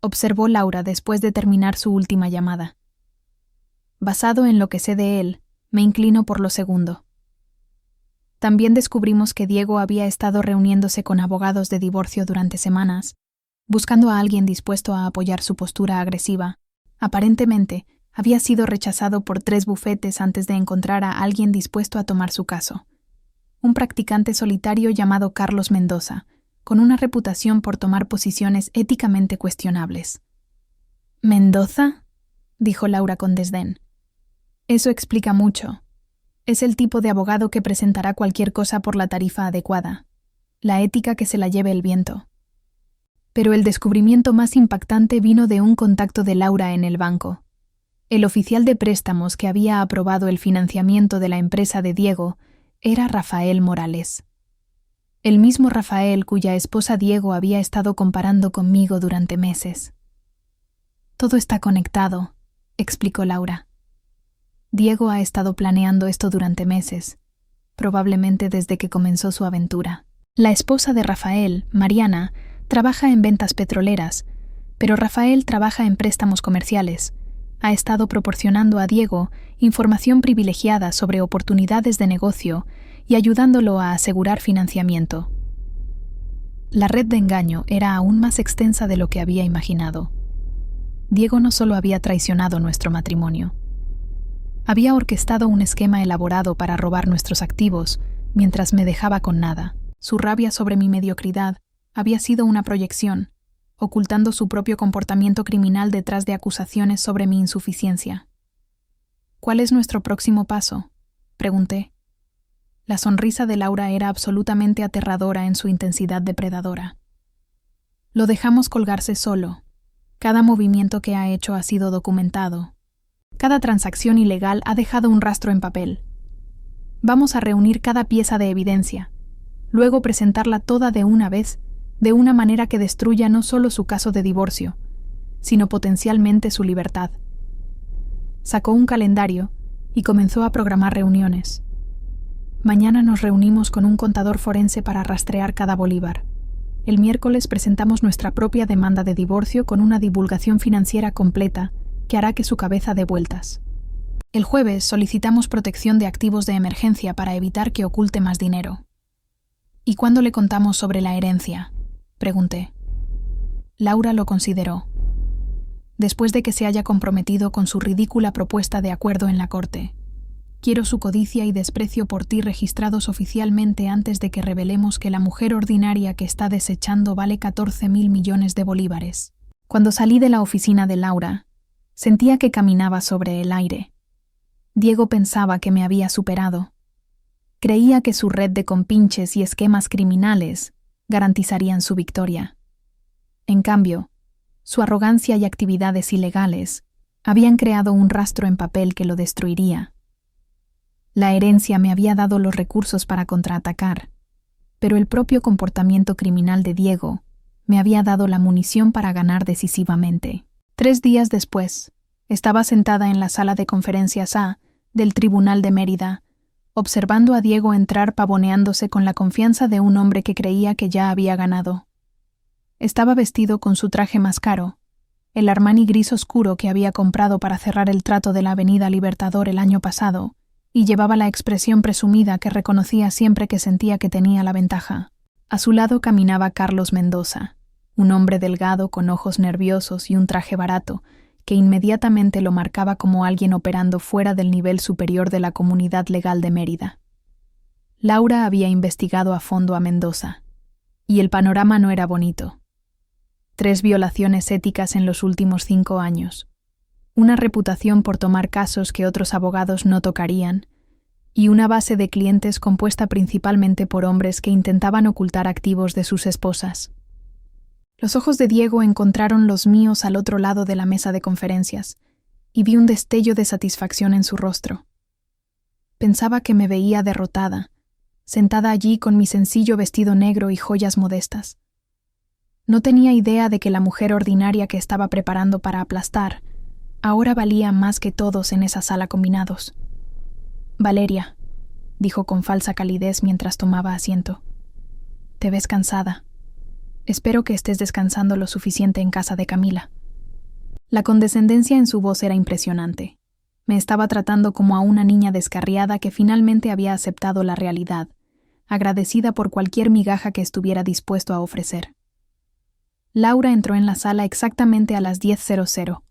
observó Laura después de terminar su última llamada. Basado en lo que sé de él, me inclino por lo segundo. También descubrimos que Diego había estado reuniéndose con abogados de divorcio durante semanas, buscando a alguien dispuesto a apoyar su postura agresiva. Aparentemente, había sido rechazado por 3 bufetes antes de encontrar a alguien dispuesto a tomar su caso. Un practicante solitario llamado Carlos Mendoza, con una reputación por tomar posiciones éticamente cuestionables. ¿Mendoza?, dijo Laura con desdén. Eso explica mucho. Es el tipo de abogado que presentará cualquier cosa por la tarifa adecuada, la ética que se la lleve el viento. Pero el descubrimiento más impactante vino de un contacto de Laura en el banco. El oficial de préstamos que había aprobado el financiamiento de la empresa de Diego era Rafael Morales. El mismo Rafael cuya esposa Diego había estado comparando conmigo durante meses. Todo está conectado, explicó Laura. Diego ha estado planeando esto durante meses, probablemente desde que comenzó su aventura. La esposa de Rafael, Mariana, trabaja en ventas petroleras, pero Rafael trabaja en préstamos comerciales. Ha estado proporcionando a Diego información privilegiada sobre oportunidades de negocio y ayudándolo a asegurar financiamiento. La red de engaño era aún más extensa de lo que había imaginado. Diego no solo había traicionado nuestro matrimonio, había orquestado un esquema elaborado para robar nuestros activos mientras me dejaba con nada. Su rabia sobre mi mediocridad había sido una proyección, ocultando su propio comportamiento criminal detrás de acusaciones sobre mi insuficiencia. ¿Cuál es nuestro próximo paso?, pregunté. La sonrisa de Laura era absolutamente aterradora en su intensidad depredadora. Lo dejamos colgarse solo. Cada movimiento que ha hecho ha sido documentado. Cada transacción ilegal ha dejado un rastro en papel. Vamos a reunir cada pieza de evidencia, luego presentarla toda de una vez, de una manera que destruya no solo su caso de divorcio, sino potencialmente su libertad. Sacó un calendario y comenzó a programar reuniones. Mañana nos reunimos con un contador forense para rastrear cada bolívar. El miércoles presentamos nuestra propia demanda de divorcio con una divulgación financiera completa que hará que su cabeza dé vueltas. El jueves solicitamos protección de activos de emergencia para evitar que oculte más dinero. ¿Y cuándo le contamos sobre la herencia?, pregunté. Laura lo consideró. Después de que se haya comprometido con su ridícula propuesta de acuerdo en la corte. Quiero su codicia y desprecio por ti registrados oficialmente antes de que revelemos que la mujer ordinaria que está desechando vale 14.000 millones de bolívares. Cuando salí de la oficina de Laura, sentía que caminaba sobre el aire. Diego pensaba que me había superado. Creía que su red de compinches y esquemas criminales garantizarían su victoria. En cambio, su arrogancia y actividades ilegales habían creado un rastro en papel que lo destruiría. La herencia me había dado los recursos para contraatacar, pero el propio comportamiento criminal de Diego me había dado la munición para ganar decisivamente. 3 días después, estaba sentada en la sala de conferencias A del Tribunal de Mérida, observando a Diego entrar pavoneándose con la confianza de un hombre que creía que ya había ganado. Estaba vestido con su traje más caro, el Armani gris oscuro que había comprado para cerrar el trato de la Avenida Libertador el año pasado, y llevaba la expresión presumida que reconocía siempre que sentía que tenía la ventaja. A su lado caminaba Carlos Mendoza, un hombre delgado con ojos nerviosos y un traje barato, que inmediatamente lo marcaba como alguien operando fuera del nivel superior de la comunidad legal de Mérida. Laura había investigado a fondo a Mendoza, y el panorama no era bonito. 3 violaciones éticas en los últimos 5 años, una reputación por tomar casos que otros abogados no tocarían, y una base de clientes compuesta principalmente por hombres que intentaban ocultar activos de sus esposas. Los ojos de Diego encontraron los míos al otro lado de la mesa de conferencias, y vi un destello de satisfacción en su rostro. Pensaba que me veía derrotada, sentada allí con mi sencillo vestido negro y joyas modestas. No tenía idea de que la mujer ordinaria que estaba preparando para aplastar ahora valía más que todos en esa sala combinados. «Valeria», dijo con falsa calidez mientras tomaba asiento. «Te ves cansada. Espero que estés descansando lo suficiente en casa de Camila». La condescendencia en su voz era impresionante. Me estaba tratando como a una niña descarriada que finalmente había aceptado la realidad, agradecida por cualquier migaja que estuviera dispuesto a ofrecer. Laura entró en la sala exactamente a las 10:00,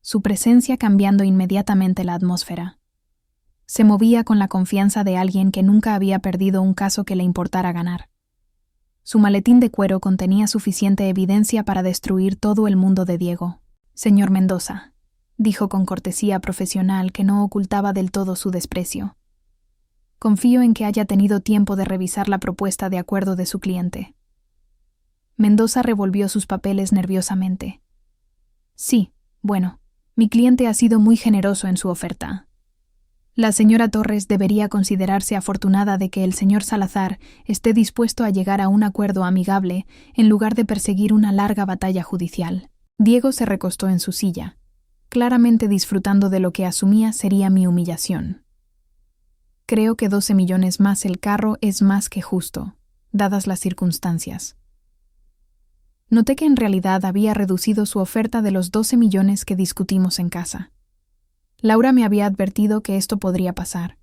su presencia cambiando inmediatamente la atmósfera. Se movía con la confianza de alguien que nunca había perdido un caso que le importara ganar. Su maletín de cuero contenía suficiente evidencia para destruir todo el mundo de Diego. «Señor Mendoza», dijo con cortesía profesional que no ocultaba del todo su desprecio. «Confío en que haya tenido tiempo de revisar la propuesta de acuerdo de su cliente». Mendoza revolvió sus papeles nerviosamente. «Sí, bueno, mi cliente ha sido muy generoso en su oferta. La señora Torres debería considerarse afortunada de que el señor Salazar esté dispuesto a llegar a un acuerdo amigable en lugar de perseguir una larga batalla judicial». Diego se recostó en su silla, claramente disfrutando de lo que asumía sería mi humillación. «Creo que 12 millones más el carro es más que justo, dadas las circunstancias». Noté que en realidad había reducido su oferta de los 12 millones que discutimos en casa. Laura me había advertido que esto podría pasar.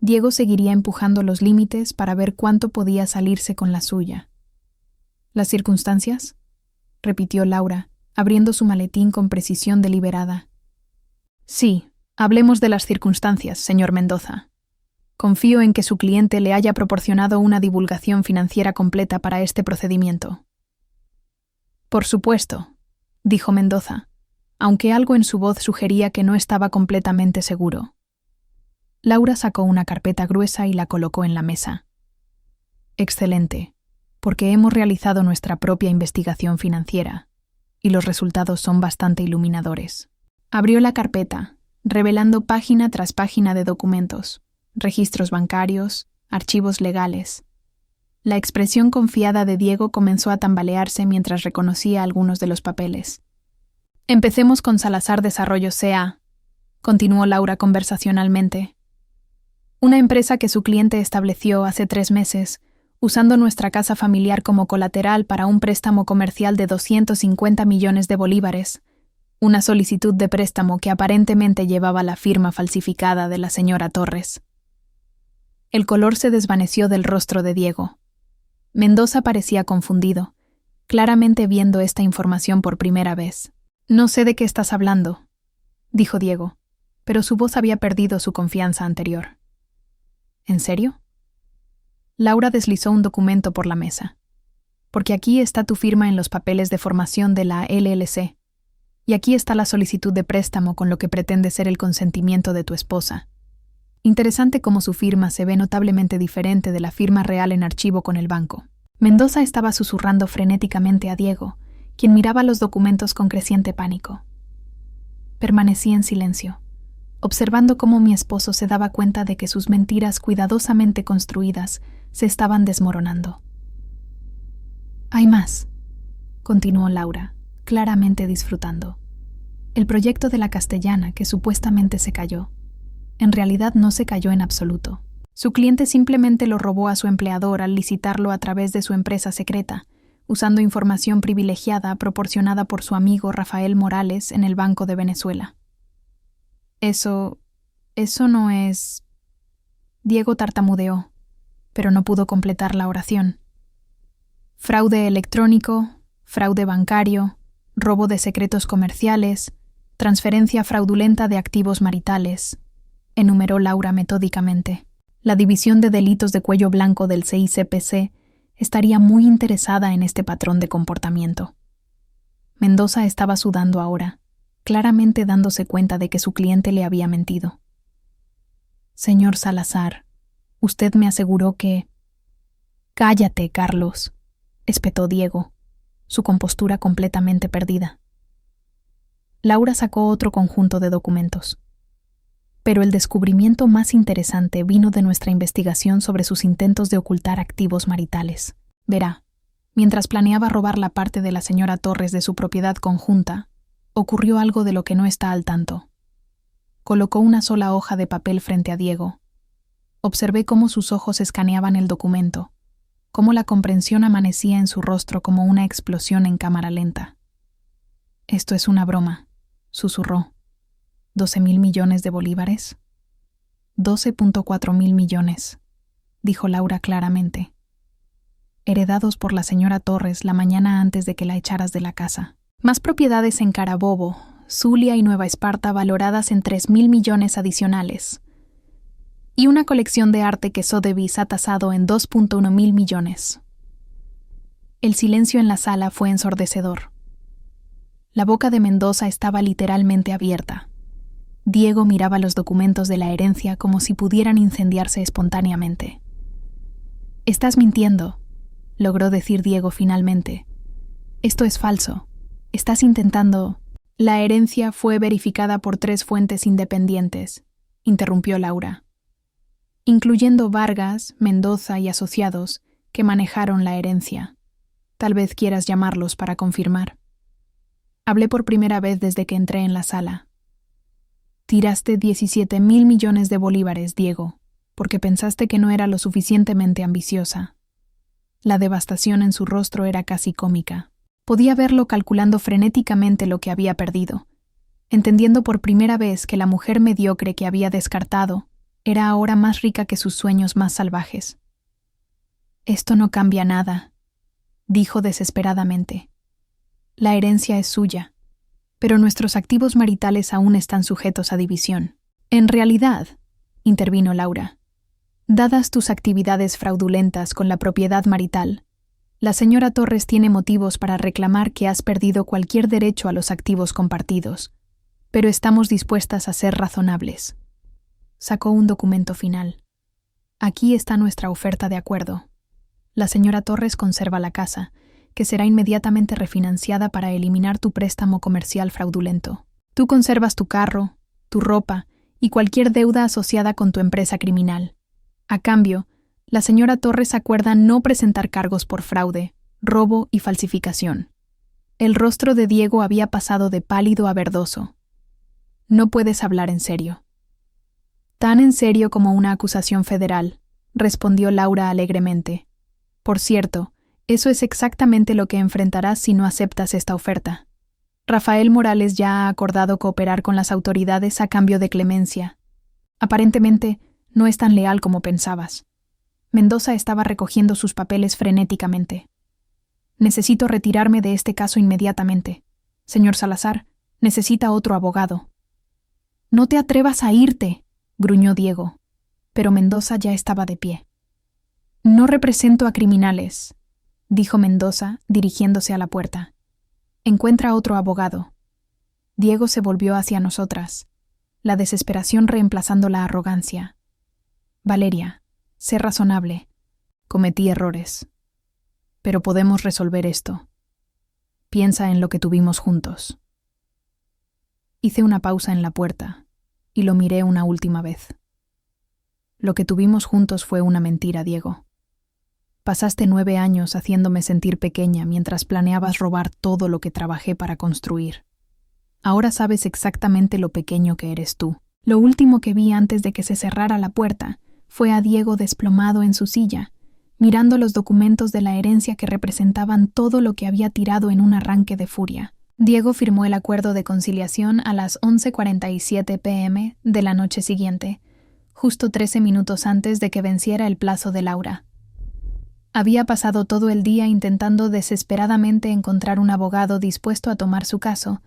Diego seguiría empujando los límites para ver cuánto podía salirse con la suya. ¿Las circunstancias?, repitió Laura, abriendo su maletín con precisión deliberada. «Sí, hablemos de las circunstancias, señor Mendoza. Confío en que su cliente le haya proporcionado una divulgación financiera completa para este procedimiento». «Por supuesto», dijo Mendoza, aunque algo en su voz sugería que no estaba completamente seguro. Laura sacó una carpeta gruesa y la colocó en la mesa. «Excelente, porque hemos realizado nuestra propia investigación financiera, y los resultados son bastante iluminadores». Abrió la carpeta, revelando página tras página de documentos, registros bancarios, archivos legales. La expresión confiada de Diego comenzó a tambalearse mientras reconocía algunos de los papeles. «Empecemos con Salazar Desarrollo C.A., continuó Laura conversacionalmente. Una empresa que su cliente estableció hace 3 meses, usando nuestra casa familiar como colateral para un préstamo comercial de 250 millones de bolívares, una solicitud de préstamo que aparentemente llevaba la firma falsificada de la señora Torres. El color se desvaneció del rostro de Diego. Mendoza parecía confundido, claramente viendo esta información por primera vez. «No sé de qué estás hablando», dijo Diego, pero su voz había perdido su confianza anterior. «¿En serio?» Laura deslizó un documento por la mesa. «Porque aquí está tu firma en los papeles de formación de la LLC, y aquí está la solicitud de préstamo con lo que pretende ser el consentimiento de tu esposa. Interesante cómo su firma se ve notablemente diferente de la firma real en archivo con el banco». Mendoza estaba susurrando frenéticamente a Diego, quien miraba los documentos con creciente pánico. Permanecí en silencio, observando cómo mi esposo se daba cuenta de que sus mentiras cuidadosamente construidas se estaban desmoronando. «Hay más», continuó Laura, claramente disfrutando. «El proyecto de la Castellana, que supuestamente se cayó, en realidad no se cayó en absoluto. Su cliente simplemente lo robó a su empleador al licitarlo a través de su empresa secreta, usando información privilegiada proporcionada por su amigo Rafael Morales en el Banco de Venezuela». Eso no es... Diego tartamudeó, pero no pudo completar la oración. «Fraude electrónico, fraude bancario, robo de secretos comerciales, transferencia fraudulenta de activos maritales», enumeró Laura metódicamente. La División de Delitos de Cuello Blanco del CICPC estaría muy interesada en este patrón de comportamiento. Mendoza estaba sudando ahora, claramente dándose cuenta de que su cliente le había mentido. «Señor Salazar, usted me aseguró que...» «Cállate, Carlos», espetó Diego, su compostura completamente perdida. Laura sacó otro conjunto de documentos. «Pero el descubrimiento más interesante vino de nuestra investigación sobre sus intentos de ocultar activos maritales. Verá, mientras planeaba robar la parte de la señora Torres de su propiedad conjunta, ocurrió algo de lo que no está al tanto». Colocó una sola hoja de papel frente a Diego. Observé cómo sus ojos escaneaban el documento, cómo la comprensión amanecía en su rostro como una explosión en cámara lenta. «Esto es una broma», susurró. «¿12,000 millones de bolívares?» 12.4 mil millones, dijo Laura claramente. «Heredados por la señora Torres la mañana antes de que la echaras de la casa. Más propiedades en Carabobo, Zulia y Nueva Esparta valoradas en 3,000 millones adicionales. Y una colección de arte que Sotheby's ha tasado en 2.1 mil millones». El silencio en la sala fue ensordecedor. La boca de Mendoza estaba literalmente abierta. Diego miraba los documentos de la herencia como si pudieran incendiarse espontáneamente. «Estás mintiendo», logró decir Diego finalmente. «Esto es falso. Estás intentando...» «La herencia fue verificada por 3 fuentes independientes», interrumpió Laura, «incluyendo Vargas, Mendoza y asociados, que manejaron la herencia. Tal vez quieras llamarlos para confirmar». Hablé por primera vez desde que entré en la sala. «Tiraste 17,000 millones de bolívares, Diego, porque pensaste que no era lo suficientemente ambiciosa». La devastación en su rostro era casi cómica. Podía verlo calculando frenéticamente lo que había perdido, entendiendo por primera vez que la mujer mediocre que había descartado era ahora más rica que sus sueños más salvajes. «Esto no cambia nada», dijo desesperadamente. «La herencia es suya, pero nuestros activos maritales aún están sujetos a división». «En realidad», intervino Laura, «dadas tus actividades fraudulentas con la propiedad marital, la señora Torres tiene motivos para reclamar que has perdido cualquier derecho a los activos compartidos, pero estamos dispuestas a ser razonables». Sacó un documento final. «Aquí está nuestra oferta de acuerdo. La señora Torres conserva la casa, que será inmediatamente refinanciada para eliminar tu préstamo comercial fraudulento. Tú conservas tu carro, tu ropa y cualquier deuda asociada con tu empresa criminal. A cambio, la señora Torres acuerda no presentar cargos por fraude, robo y falsificación». El rostro de Diego había pasado de pálido a verdoso. No puedes hablar en serio. Tan en serio como una acusación federal, respondió Laura alegremente. Por cierto, eso es exactamente lo que enfrentarás si no aceptas esta oferta. Rafael Morales ya ha acordado cooperar con las autoridades a cambio de clemencia. Aparentemente, no es tan leal como pensabas. Mendoza estaba recogiendo sus papeles frenéticamente. Necesito retirarme de este caso inmediatamente. Señor Salazar, necesita otro abogado. No te atrevas a irte, gruñó Diego, pero Mendoza ya estaba de pie. No represento a criminales, dijo Mendoza, dirigiéndose a la puerta. Encuentra otro abogado. Diego se volvió hacia nosotras, la desesperación reemplazando la arrogancia. Valeria, sé razonable. Cometí errores. Pero podemos resolver esto. Piensa en lo que tuvimos juntos. Hice una pausa en la puerta y lo miré una última vez. Lo que tuvimos juntos fue una mentira, Diego. Pasaste 9 años haciéndome sentir pequeña mientras planeabas robar todo lo que trabajé para construir. Ahora sabes exactamente lo pequeño que eres tú. Lo último que vi antes de que se cerrara la puerta fue a Diego desplomado en su silla, mirando los documentos de la herencia que representaban todo lo que había tirado en un arranque de furia. Diego firmó el acuerdo de conciliación a las 11:47 p.m. de la noche siguiente, justo 13 minutos antes de que venciera el plazo de Laura. Había pasado todo el día intentando desesperadamente encontrar un abogado dispuesto a tomar su caso,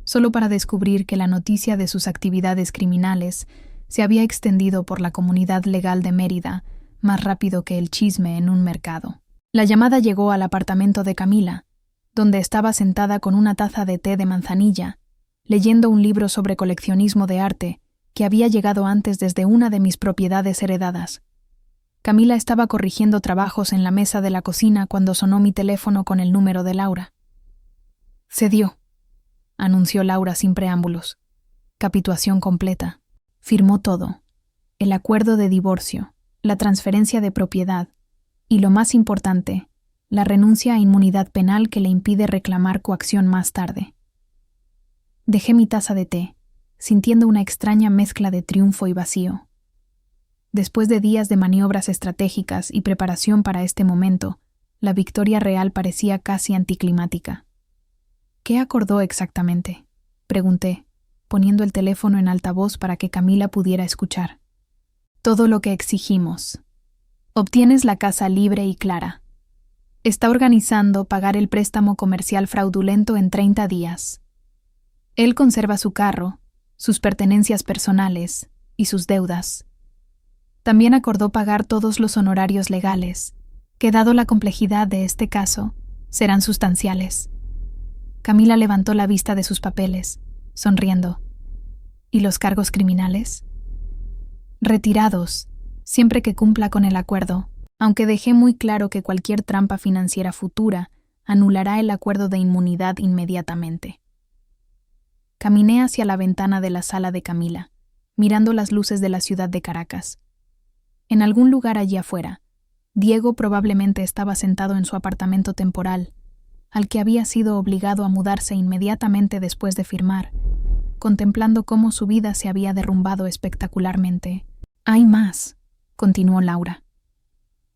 solo para descubrir que la noticia de sus actividades criminales se había extendido por la comunidad legal de Mérida más rápido que el chisme en un mercado. La llamada llegó al apartamento de Camila, donde estaba sentada con una taza de té de manzanilla, leyendo un libro sobre coleccionismo de arte que había llegado antes desde una de mis propiedades heredadas. Camila estaba corrigiendo trabajos en la mesa de la cocina cuando sonó mi teléfono con el número de Laura. Cedió, anunció Laura sin preámbulos. Capitulación completa. Firmó todo: el acuerdo de divorcio, la transferencia de propiedad y, lo más importante, la renuncia a inmunidad penal que le impide reclamar coacción más tarde. Dejé mi taza de té, sintiendo una extraña mezcla de triunfo y vacío. Después de días de maniobras estratégicas y preparación para este momento, la victoria real parecía casi anticlimática. ¿Qué acordó exactamente?, pregunté, poniendo el teléfono en altavoz para que Camila pudiera escuchar. Todo lo que exigimos. Obtienes la casa libre y clara. Está organizando pagar el préstamo comercial fraudulento en 30 días. Él conserva su carro, sus pertenencias personales y sus deudas. También acordó pagar todos los honorarios legales, que dado la complejidad de este caso, serán sustanciales. Camila levantó la vista de sus papeles, sonriendo. ¿Y los cargos criminales? Retirados, siempre que cumpla con el acuerdo, aunque dejé muy claro que cualquier trampa financiera futura anulará el acuerdo de inmunidad inmediatamente. Caminé hacia la ventana de la sala de Camila, mirando las luces de la ciudad de Caracas. En algún lugar allí afuera, Diego probablemente estaba sentado en su apartamento temporal, al que había sido obligado a mudarse inmediatamente después de firmar, contemplando cómo su vida se había derrumbado espectacularmente. «Hay más», continuó Laura.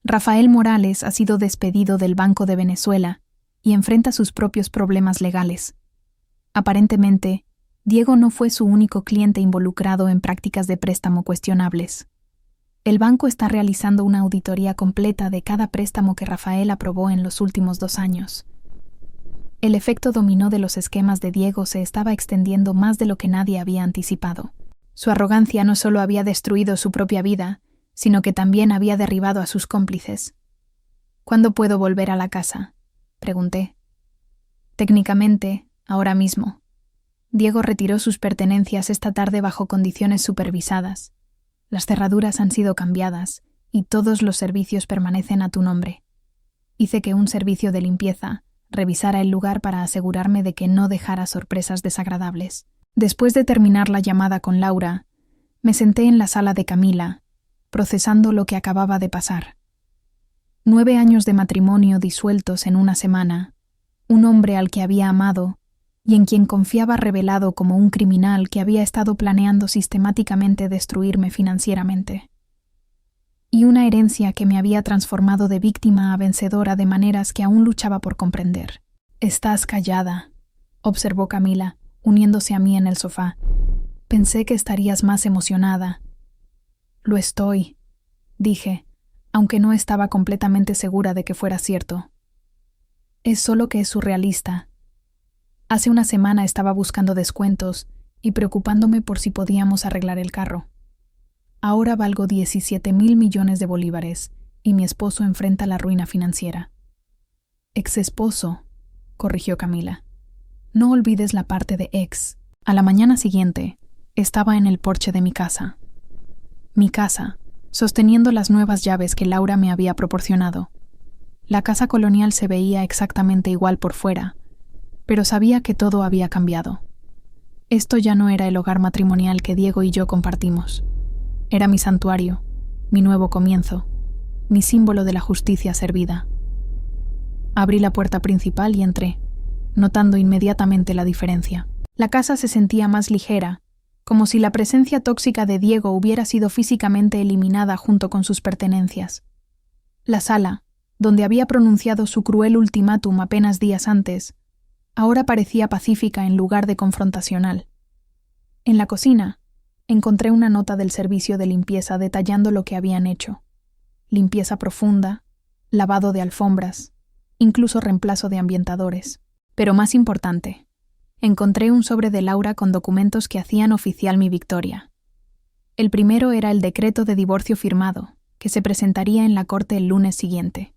Rafael Morales ha sido despedido del Banco de Venezuela y enfrenta sus propios problemas legales. Aparentemente, Diego no fue su único cliente involucrado en prácticas de préstamo cuestionables. El banco está realizando una auditoría completa de cada préstamo que Rafael aprobó en los últimos 2 años. El efecto dominó de los esquemas de Diego se estaba extendiendo más de lo que nadie había anticipado. Su arrogancia no solo había destruido su propia vida, sino que también había derribado a sus cómplices. ¿Cuándo puedo volver a la casa?, pregunté. Técnicamente, ahora mismo. Diego retiró sus pertenencias esta tarde bajo condiciones supervisadas. Las cerraduras han sido cambiadas y todos los servicios permanecen a tu nombre. Hice que un servicio de limpieza revisara el lugar para asegurarme de que no dejara sorpresas desagradables. Después de terminar la llamada con Laura, me senté en la sala de Camila, procesando lo que acababa de pasar. 9 años de matrimonio disueltos en una semana, un hombre al que había amado, y en quien confiaba revelado como un criminal que había estado planeando sistemáticamente destruirme financieramente. Y una herencia que me había transformado de víctima a vencedora de maneras que aún luchaba por comprender. «Estás callada», observó Camila, uniéndose a mí en el sofá. «Pensé que estarías más emocionada». «Lo estoy», dije, aunque no estaba completamente segura de que fuera cierto. «Es solo que es surrealista. Hace una semana estaba buscando descuentos y preocupándome por si podíamos arreglar el carro. Ahora valgo 17,000 millones de bolívares y mi esposo enfrenta la ruina financiera». «Ex esposo», corrigió Camila. «No olvides la parte de ex». A la mañana siguiente, estaba en el porche de mi casa. Mi casa, sosteniendo las nuevas llaves que Laura me había proporcionado. La casa colonial se veía exactamente igual por fuera, pero sabía que todo había cambiado. Esto ya no era el hogar matrimonial que Diego y yo compartimos. Era mi santuario, mi nuevo comienzo, mi símbolo de la justicia servida. Abrí la puerta principal y entré, notando inmediatamente la diferencia. La casa se sentía más ligera, como si la presencia tóxica de Diego hubiera sido físicamente eliminada junto con sus pertenencias. La sala, donde había pronunciado su cruel ultimátum apenas días antes, ahora parecía pacífica en lugar de confrontacional. En la cocina, encontré una nota del servicio de limpieza detallando lo que habían hecho. Limpieza profunda, lavado de alfombras, incluso reemplazo de ambientadores. Pero más importante, encontré un sobre de Laura con documentos que hacían oficial mi victoria. El primero era el decreto de divorcio firmado, que se presentaría en la corte el lunes siguiente.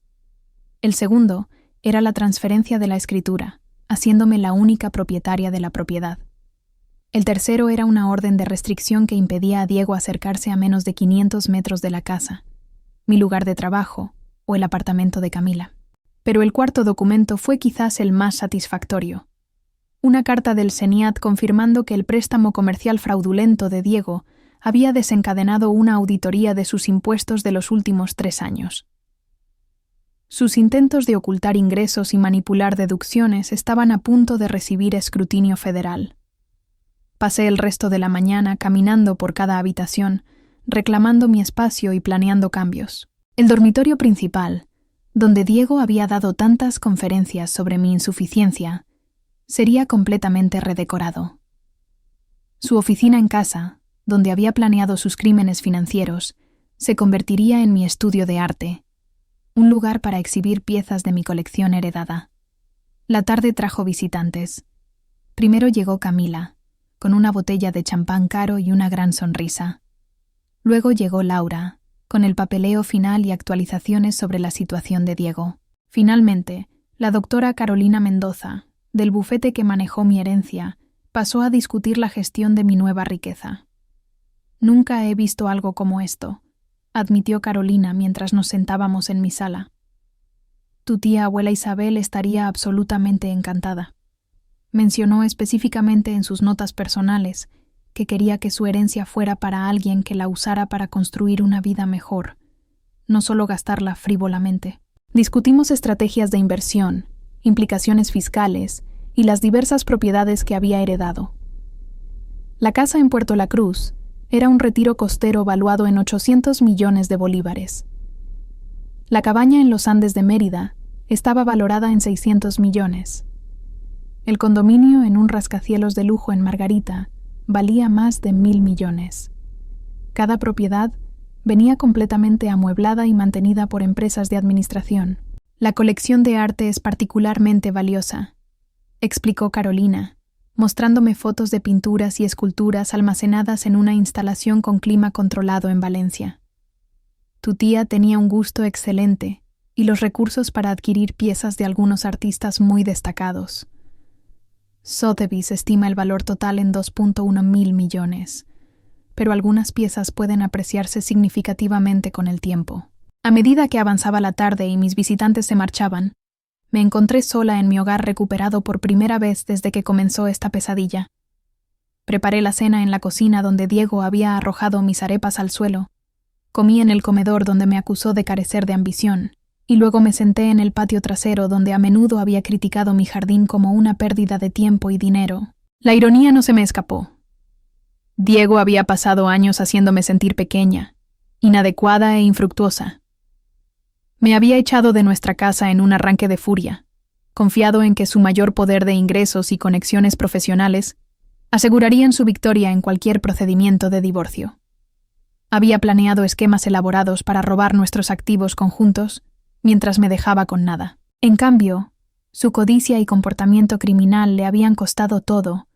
El segundo era la transferencia de la escritura, haciéndome la única propietaria de la propiedad. El tercero era una orden de restricción que impedía a Diego acercarse a menos de 500 metros de la casa, mi lugar de trabajo o el apartamento de Camila. Pero el cuarto documento fue quizás el más satisfactorio. Una carta del CENIAT confirmando que el préstamo comercial fraudulento de Diego había desencadenado una auditoría de sus impuestos de los últimos 3 años. Sus intentos de ocultar ingresos y manipular deducciones estaban a punto de recibir escrutinio federal. Pasé el resto de la mañana caminando por cada habitación, reclamando mi espacio y planeando cambios. El dormitorio principal, donde Diego había dado tantas conferencias sobre mi insuficiencia, sería completamente redecorado. Su oficina en casa, donde había planeado sus crímenes financieros, se convertiría en mi estudio de arte, un lugar para exhibir piezas de mi colección heredada. La tarde trajo visitantes. Primero llegó Camila, con una botella de champán caro y una gran sonrisa. Luego llegó Laura, con el papeleo final y actualizaciones sobre la situación de Diego. Finalmente, la doctora Carolina Mendoza, del bufete que manejó mi herencia, pasó a discutir la gestión de mi nueva riqueza. «Nunca he visto algo como esto», admitió Carolina mientras nos sentábamos en mi sala. «Tu tía abuela Isabel estaría absolutamente encantada». Mencionó específicamente en sus notas personales que quería que su herencia fuera para alguien que la usara para construir una vida mejor, no solo gastarla frívolamente. Discutimos estrategias de inversión, implicaciones fiscales y las diversas propiedades que había heredado. La casa en Puerto La Cruz era un retiro costero valuado en 800 millones de bolívares. La cabaña en los Andes de Mérida estaba valorada en 600 millones. El condominio en un rascacielos de lujo en Margarita valía más de 1,000 millones. Cada propiedad venía completamente amueblada y mantenida por empresas de administración. «La colección de arte es particularmente valiosa», explicó Carolina, mostrándome fotos de pinturas y esculturas almacenadas en una instalación con clima controlado en Valencia. «Tu tía tenía un gusto excelente y los recursos para adquirir piezas de algunos artistas muy destacados. Sotheby's estima el valor total en 2,1 mil millones, pero algunas piezas pueden apreciarse significativamente con el tiempo». A medida que avanzaba la tarde y mis visitantes se marchaban, me encontré sola en mi hogar recuperado por primera vez desde que comenzó esta pesadilla. Preparé la cena en la cocina donde Diego había arrojado mis arepas al suelo. Comí en el comedor donde me acusó de carecer de ambición, y luego me senté en el patio trasero donde a menudo había criticado mi jardín como una pérdida de tiempo y dinero. La ironía no se me escapó. Diego había pasado años haciéndome sentir pequeña, inadecuada e infructuosa. Me había echado de nuestra casa en un arranque de furia, confiado en que su mayor poder de ingresos y conexiones profesionales asegurarían su victoria en cualquier procedimiento de divorcio. Había planeado esquemas elaborados para robar nuestros activos conjuntos mientras me dejaba con nada. En cambio, su codicia y comportamiento criminal le habían costado todo,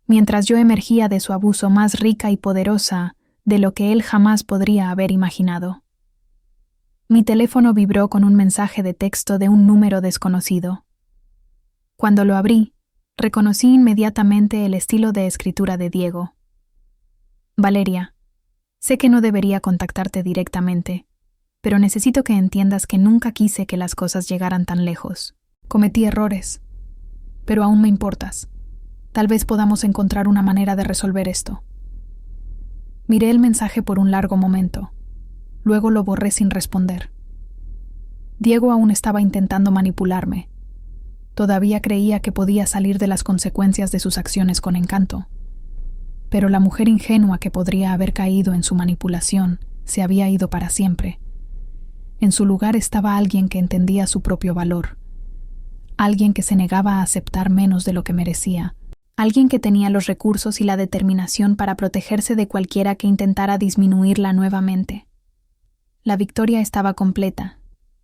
mientras yo emergía de su abuso más rica y poderosa de lo que él jamás podría haber imaginado. Mi teléfono vibró con un mensaje de texto de un número desconocido. Cuando lo abrí, reconocí inmediatamente el estilo de escritura de Diego. Valeria, sé que no debería contactarte directamente, pero necesito que entiendas que nunca quise que las cosas llegaran tan lejos. Cometí errores, pero aún me importas. Tal vez podamos encontrar una manera de resolver esto. Miré el mensaje por un largo momento. Luego lo borré sin responder. Diego aún estaba intentando manipularme. Todavía creía que podía salir de las consecuencias de sus acciones con encanto. Pero la mujer ingenua que podría haber caído en su manipulación se había ido para siempre. En su lugar estaba alguien que entendía su propio valor. Alguien que se negaba a aceptar menos de lo que merecía. Alguien que tenía los recursos y la determinación para protegerse de cualquiera que intentara disminuirla nuevamente. La victoria estaba completa,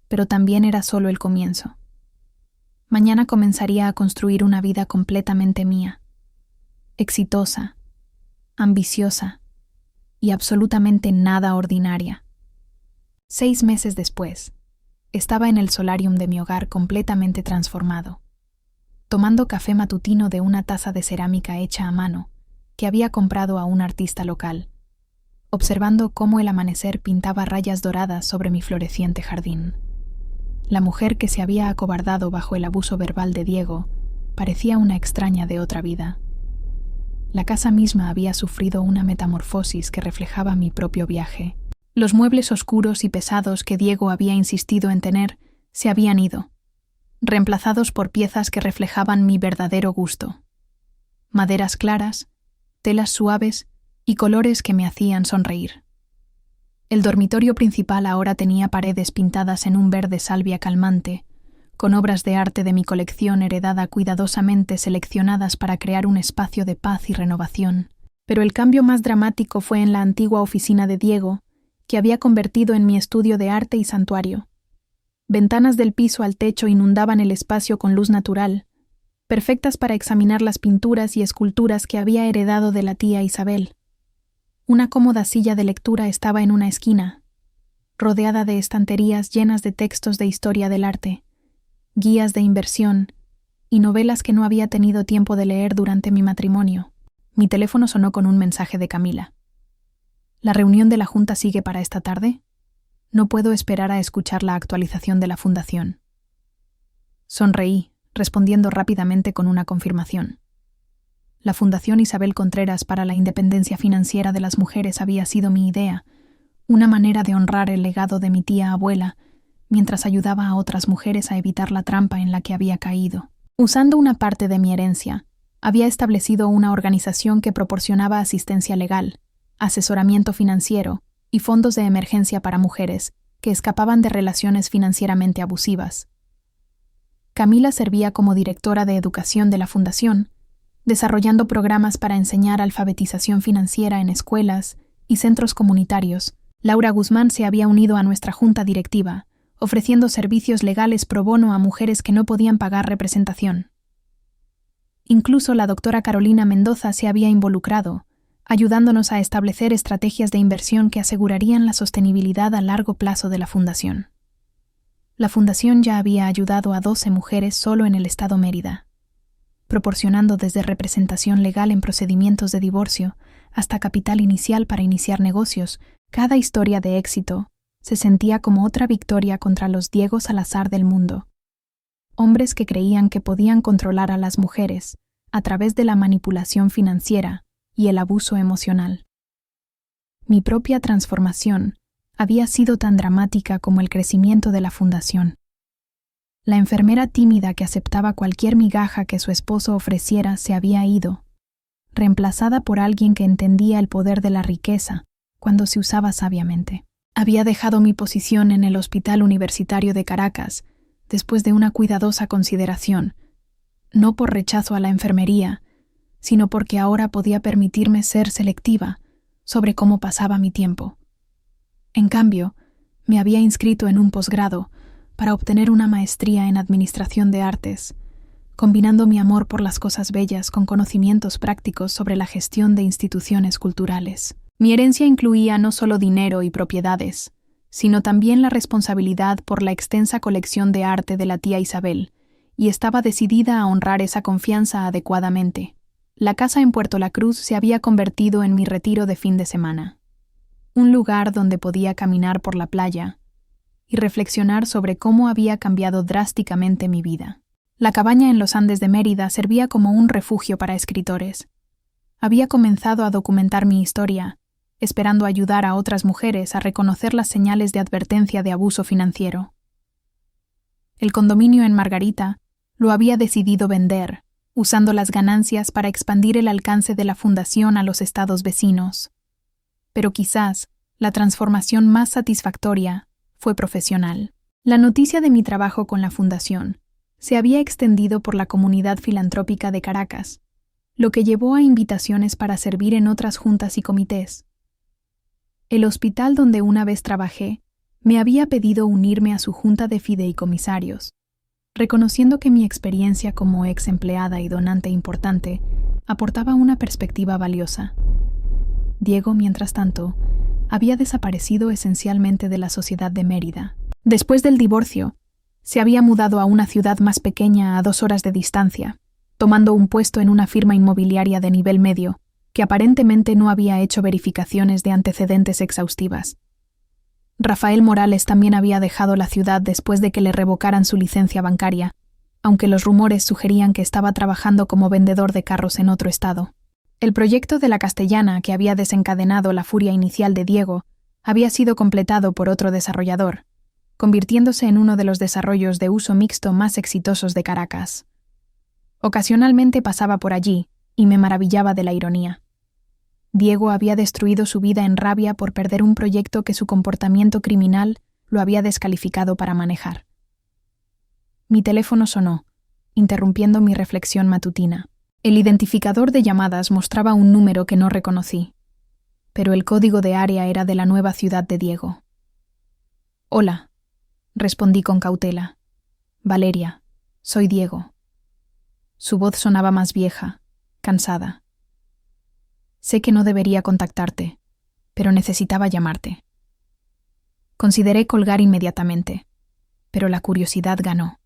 pero también era solo el comienzo. Mañana comenzaría a construir una vida completamente mía, exitosa, ambiciosa y absolutamente nada ordinaria. 6 meses después, estaba en el solarium de mi hogar completamente transformado, tomando café matutino de una taza de cerámica hecha a mano que había comprado a un artista local, observando cómo el amanecer pintaba rayas doradas sobre mi floreciente jardín. La mujer que se había acobardado bajo el abuso verbal de Diego parecía una extraña de otra vida. La casa misma había sufrido una metamorfosis que reflejaba mi propio viaje. Los muebles oscuros y pesados que Diego había insistido en tener se habían ido, reemplazados por piezas que reflejaban mi verdadero gusto. Maderas claras, telas suaves y colores que me hacían sonreír. El dormitorio principal ahora tenía paredes pintadas en un verde salvia calmante, con obras de arte de mi colección heredada cuidadosamente seleccionadas para crear un espacio de paz y renovación. Pero el cambio más dramático fue en la antigua oficina de Diego, que había convertido en mi estudio de arte y santuario. Ventanas del piso al techo inundaban el espacio con luz natural, perfectas para examinar las pinturas y esculturas que había heredado de la tía Isabel. Una cómoda silla de lectura estaba en una esquina, rodeada de estanterías llenas de textos de historia del arte, guías de inversión y novelas que no había tenido tiempo de leer durante mi matrimonio. Mi teléfono sonó con un mensaje de Camila. ¿La reunión de la Junta sigue para esta tarde? No puedo esperar a escuchar la actualización de la fundación. Sonreí, respondiendo rápidamente con una confirmación. La Fundación Isabel Contreras para la Independencia Financiera de las Mujeres había sido mi idea, una manera de honrar el legado de mi tía abuela, mientras ayudaba a otras mujeres a evitar la trampa en la que había caído. Usando una parte de mi herencia, había establecido una organización que proporcionaba asistencia legal, asesoramiento financiero y fondos de emergencia para mujeres que escapaban de relaciones financieramente abusivas. Camila servía como directora de educación de la fundación, desarrollando programas para enseñar alfabetización financiera en escuelas y centros comunitarios. Laura Guzmán se había unido a nuestra junta directiva, ofreciendo servicios legales pro bono a mujeres que no podían pagar representación. Incluso la doctora Carolina Mendoza se había involucrado, ayudándonos a establecer estrategias de inversión que asegurarían la sostenibilidad a largo plazo de la fundación. La fundación ya había ayudado a 12 mujeres solo en el estado Mérida, proporcionando desde representación legal en procedimientos de divorcio hasta capital inicial para iniciar negocios. Cada historia de éxito se sentía como otra victoria contra los Diego Salazar del mundo. Hombres que creían que podían controlar a las mujeres a través de la manipulación financiera y el abuso emocional. Mi propia transformación había sido tan dramática como el crecimiento de la fundación. La enfermera tímida que aceptaba cualquier migaja que su esposo ofreciera se había ido, reemplazada por alguien que entendía el poder de la riqueza cuando se usaba sabiamente. Había dejado mi posición en el Hospital Universitario de Caracas después de una cuidadosa consideración, no por rechazo a la enfermería, sino porque ahora podía permitirme ser selectiva sobre cómo pasaba mi tiempo. En cambio, me había inscrito en un posgrado para obtener una maestría en Administración de Artes, combinando mi amor por las cosas bellas con conocimientos prácticos sobre la gestión de instituciones culturales. Mi herencia incluía no solo dinero y propiedades, sino también la responsabilidad por la extensa colección de arte de la tía Isabel, y estaba decidida a honrar esa confianza adecuadamente. La casa en Puerto La Cruz se había convertido en mi retiro de fin de semana, un lugar donde podía caminar por la playa y reflexionar sobre cómo había cambiado drásticamente mi vida. La cabaña en los Andes de Mérida servía como un refugio para escritores. Había comenzado a documentar mi historia, esperando ayudar a otras mujeres a reconocer las señales de advertencia de abuso financiero. El condominio en Margarita lo había decidido vender, usando las ganancias para expandir el alcance de la fundación a los estados vecinos. Pero quizás la transformación más satisfactoria fue profesional. La noticia de mi trabajo con la fundación se había extendido por la comunidad filantrópica de Caracas, lo que llevó a invitaciones para servir en otras juntas y comités. El hospital donde una vez trabajé me había pedido unirme a su junta de fideicomisarios, reconociendo que mi experiencia como ex empleada y donante importante aportaba una perspectiva valiosa. Diego, mientras tanto, había desaparecido esencialmente de la sociedad de Mérida. Después del divorcio, se había mudado a una ciudad más pequeña a 2 horas de distancia, tomando un puesto en una firma inmobiliaria de nivel medio, que aparentemente no había hecho verificaciones de antecedentes exhaustivas. Rafael Morales también había dejado la ciudad después de que le revocaran su licencia bancaria, aunque los rumores sugerían que estaba trabajando como vendedor de carros en otro estado. El proyecto de la Castellana, que había desencadenado la furia inicial de Diego, había sido completado por otro desarrollador, convirtiéndose en uno de los desarrollos de uso mixto más exitosos de Caracas. Ocasionalmente pasaba por allí y me maravillaba de la ironía. Diego había destruido su vida en rabia por perder un proyecto que su comportamiento criminal lo había descalificado para manejar. Mi teléfono sonó, interrumpiendo mi reflexión matutina. El identificador de llamadas mostraba un número que no reconocí, pero el código de área era de la nueva ciudad de Diego. «Hola», respondí con cautela. «Valeria, soy Diego». Su voz sonaba más vieja, cansada. «Sé que no debería contactarte, pero necesitaba llamarte». Consideré colgar inmediatamente, pero la curiosidad ganó.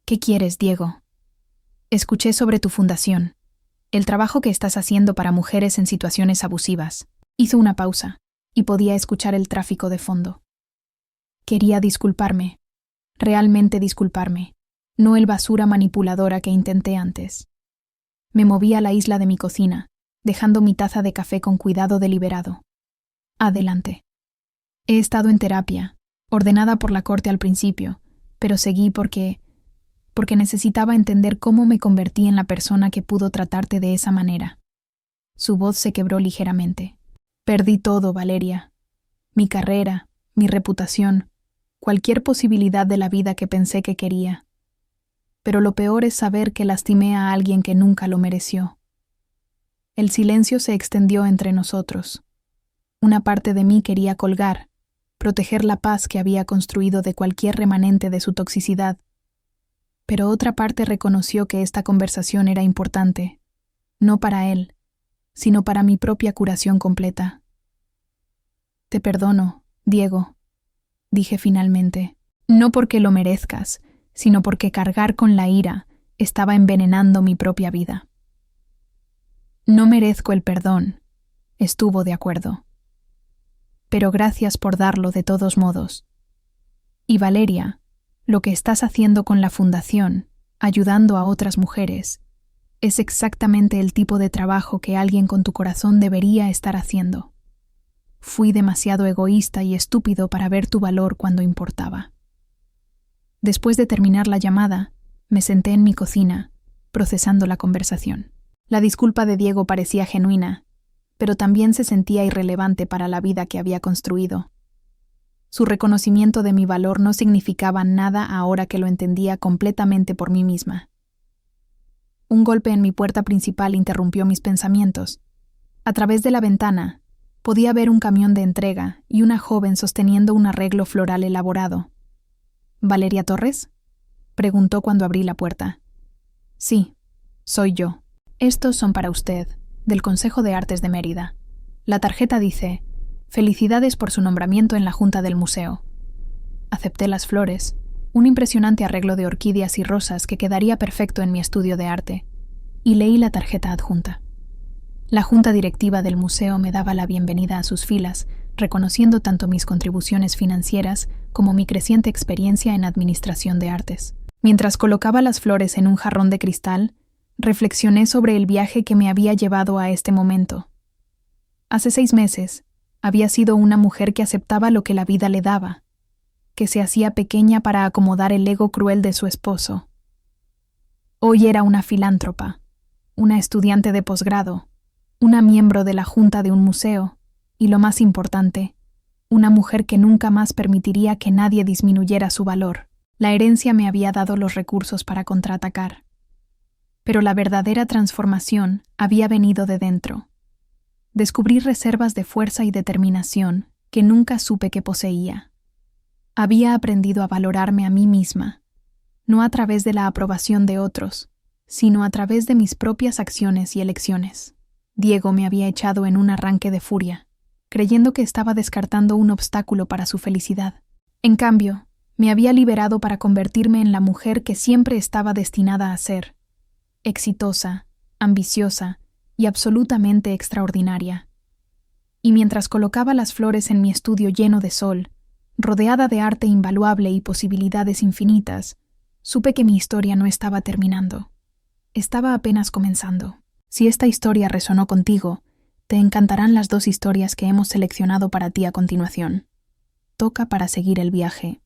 «¿Qué quieres, Diego?» «Escuché sobre tu fundación, el trabajo que estás haciendo para mujeres en situaciones abusivas». Hizo una pausa, y podía escuchar el tráfico de fondo. Quería disculparme, realmente disculparme, no el basura manipuladora que intenté antes. Me moví a la isla de mi cocina, dejando mi taza de café con cuidado deliberado. Adelante. He estado en terapia, ordenada por la corte al principio, pero seguí porque necesitaba entender cómo me convertí en la persona que pudo tratarte de esa manera. Su voz se quebró ligeramente. Perdí todo, Valeria. Mi carrera, mi reputación, cualquier posibilidad de la vida que pensé que quería. Pero lo peor es saber que lastimé a alguien que nunca lo mereció. El silencio se extendió entre nosotros. Una parte de mí quería colgar, proteger la paz que había construido de cualquier remanente de su toxicidad. Pero otra parte reconoció que esta conversación era importante, no para él, sino para mi propia curación completa. «Te perdono, Diego», dije finalmente, no porque lo merezcas, sino porque cargar con la ira estaba envenenando mi propia vida. «No merezco el perdón», estuvo de acuerdo. «Pero gracias por darlo de todos modos. Y Valeria, lo que estás haciendo con la fundación, ayudando a otras mujeres, es exactamente el tipo de trabajo que alguien con tu corazón debería estar haciendo». Fui demasiado egoísta y estúpido para ver tu valor cuando importaba. Después de terminar la llamada, me senté en mi cocina, procesando la conversación. La disculpa de Diego parecía genuina, pero también se sentía irrelevante para la vida que había construido. Su reconocimiento de mi valor no significaba nada ahora que lo entendía completamente por mí misma. Un golpe en mi puerta principal interrumpió mis pensamientos. A través de la ventana, podía ver un camión de entrega y una joven sosteniendo un arreglo floral elaborado. ¿Valeria Torres?, preguntó cuando abrí la puerta. Sí, soy yo. Estos son para usted, del Consejo de Artes de Mérida. La tarjeta dice: felicidades por su nombramiento en la Junta del Museo. Acepté las flores, un impresionante arreglo de orquídeas y rosas que quedaría perfecto en mi estudio de arte, y leí la tarjeta adjunta. La junta directiva del museo me daba la bienvenida a sus filas, reconociendo tanto mis contribuciones financieras como mi creciente experiencia en administración de artes. Mientras colocaba las flores en un jarrón de cristal, reflexioné sobre el viaje que me había llevado a este momento. Hace 6 meses, había sido una mujer que aceptaba lo que la vida le daba, que se hacía pequeña para acomodar el ego cruel de su esposo. Hoy era una filántropa, una estudiante de posgrado, una miembro de la junta de un museo, y lo más importante, una mujer que nunca más permitiría que nadie disminuyera su valor. La herencia me había dado los recursos para contraatacar. Pero la verdadera transformación había venido de dentro. Descubrí reservas de fuerza y determinación que nunca supe que poseía. Había aprendido a valorarme a mí misma, no a través de la aprobación de otros, sino a través de mis propias acciones y elecciones. Diego me había echado en un arranque de furia, creyendo que estaba descartando un obstáculo para su felicidad. En cambio, me había liberado para convertirme en la mujer que siempre estaba destinada a ser: exitosa, ambiciosa y absolutamente extraordinaria. Y mientras colocaba las flores en mi estudio lleno de sol, rodeada de arte invaluable y posibilidades infinitas, supe que mi historia no estaba terminando. Estaba apenas comenzando. Si esta historia resonó contigo, te encantarán las 2 historias que hemos seleccionado para ti a continuación. Toca para seguir el viaje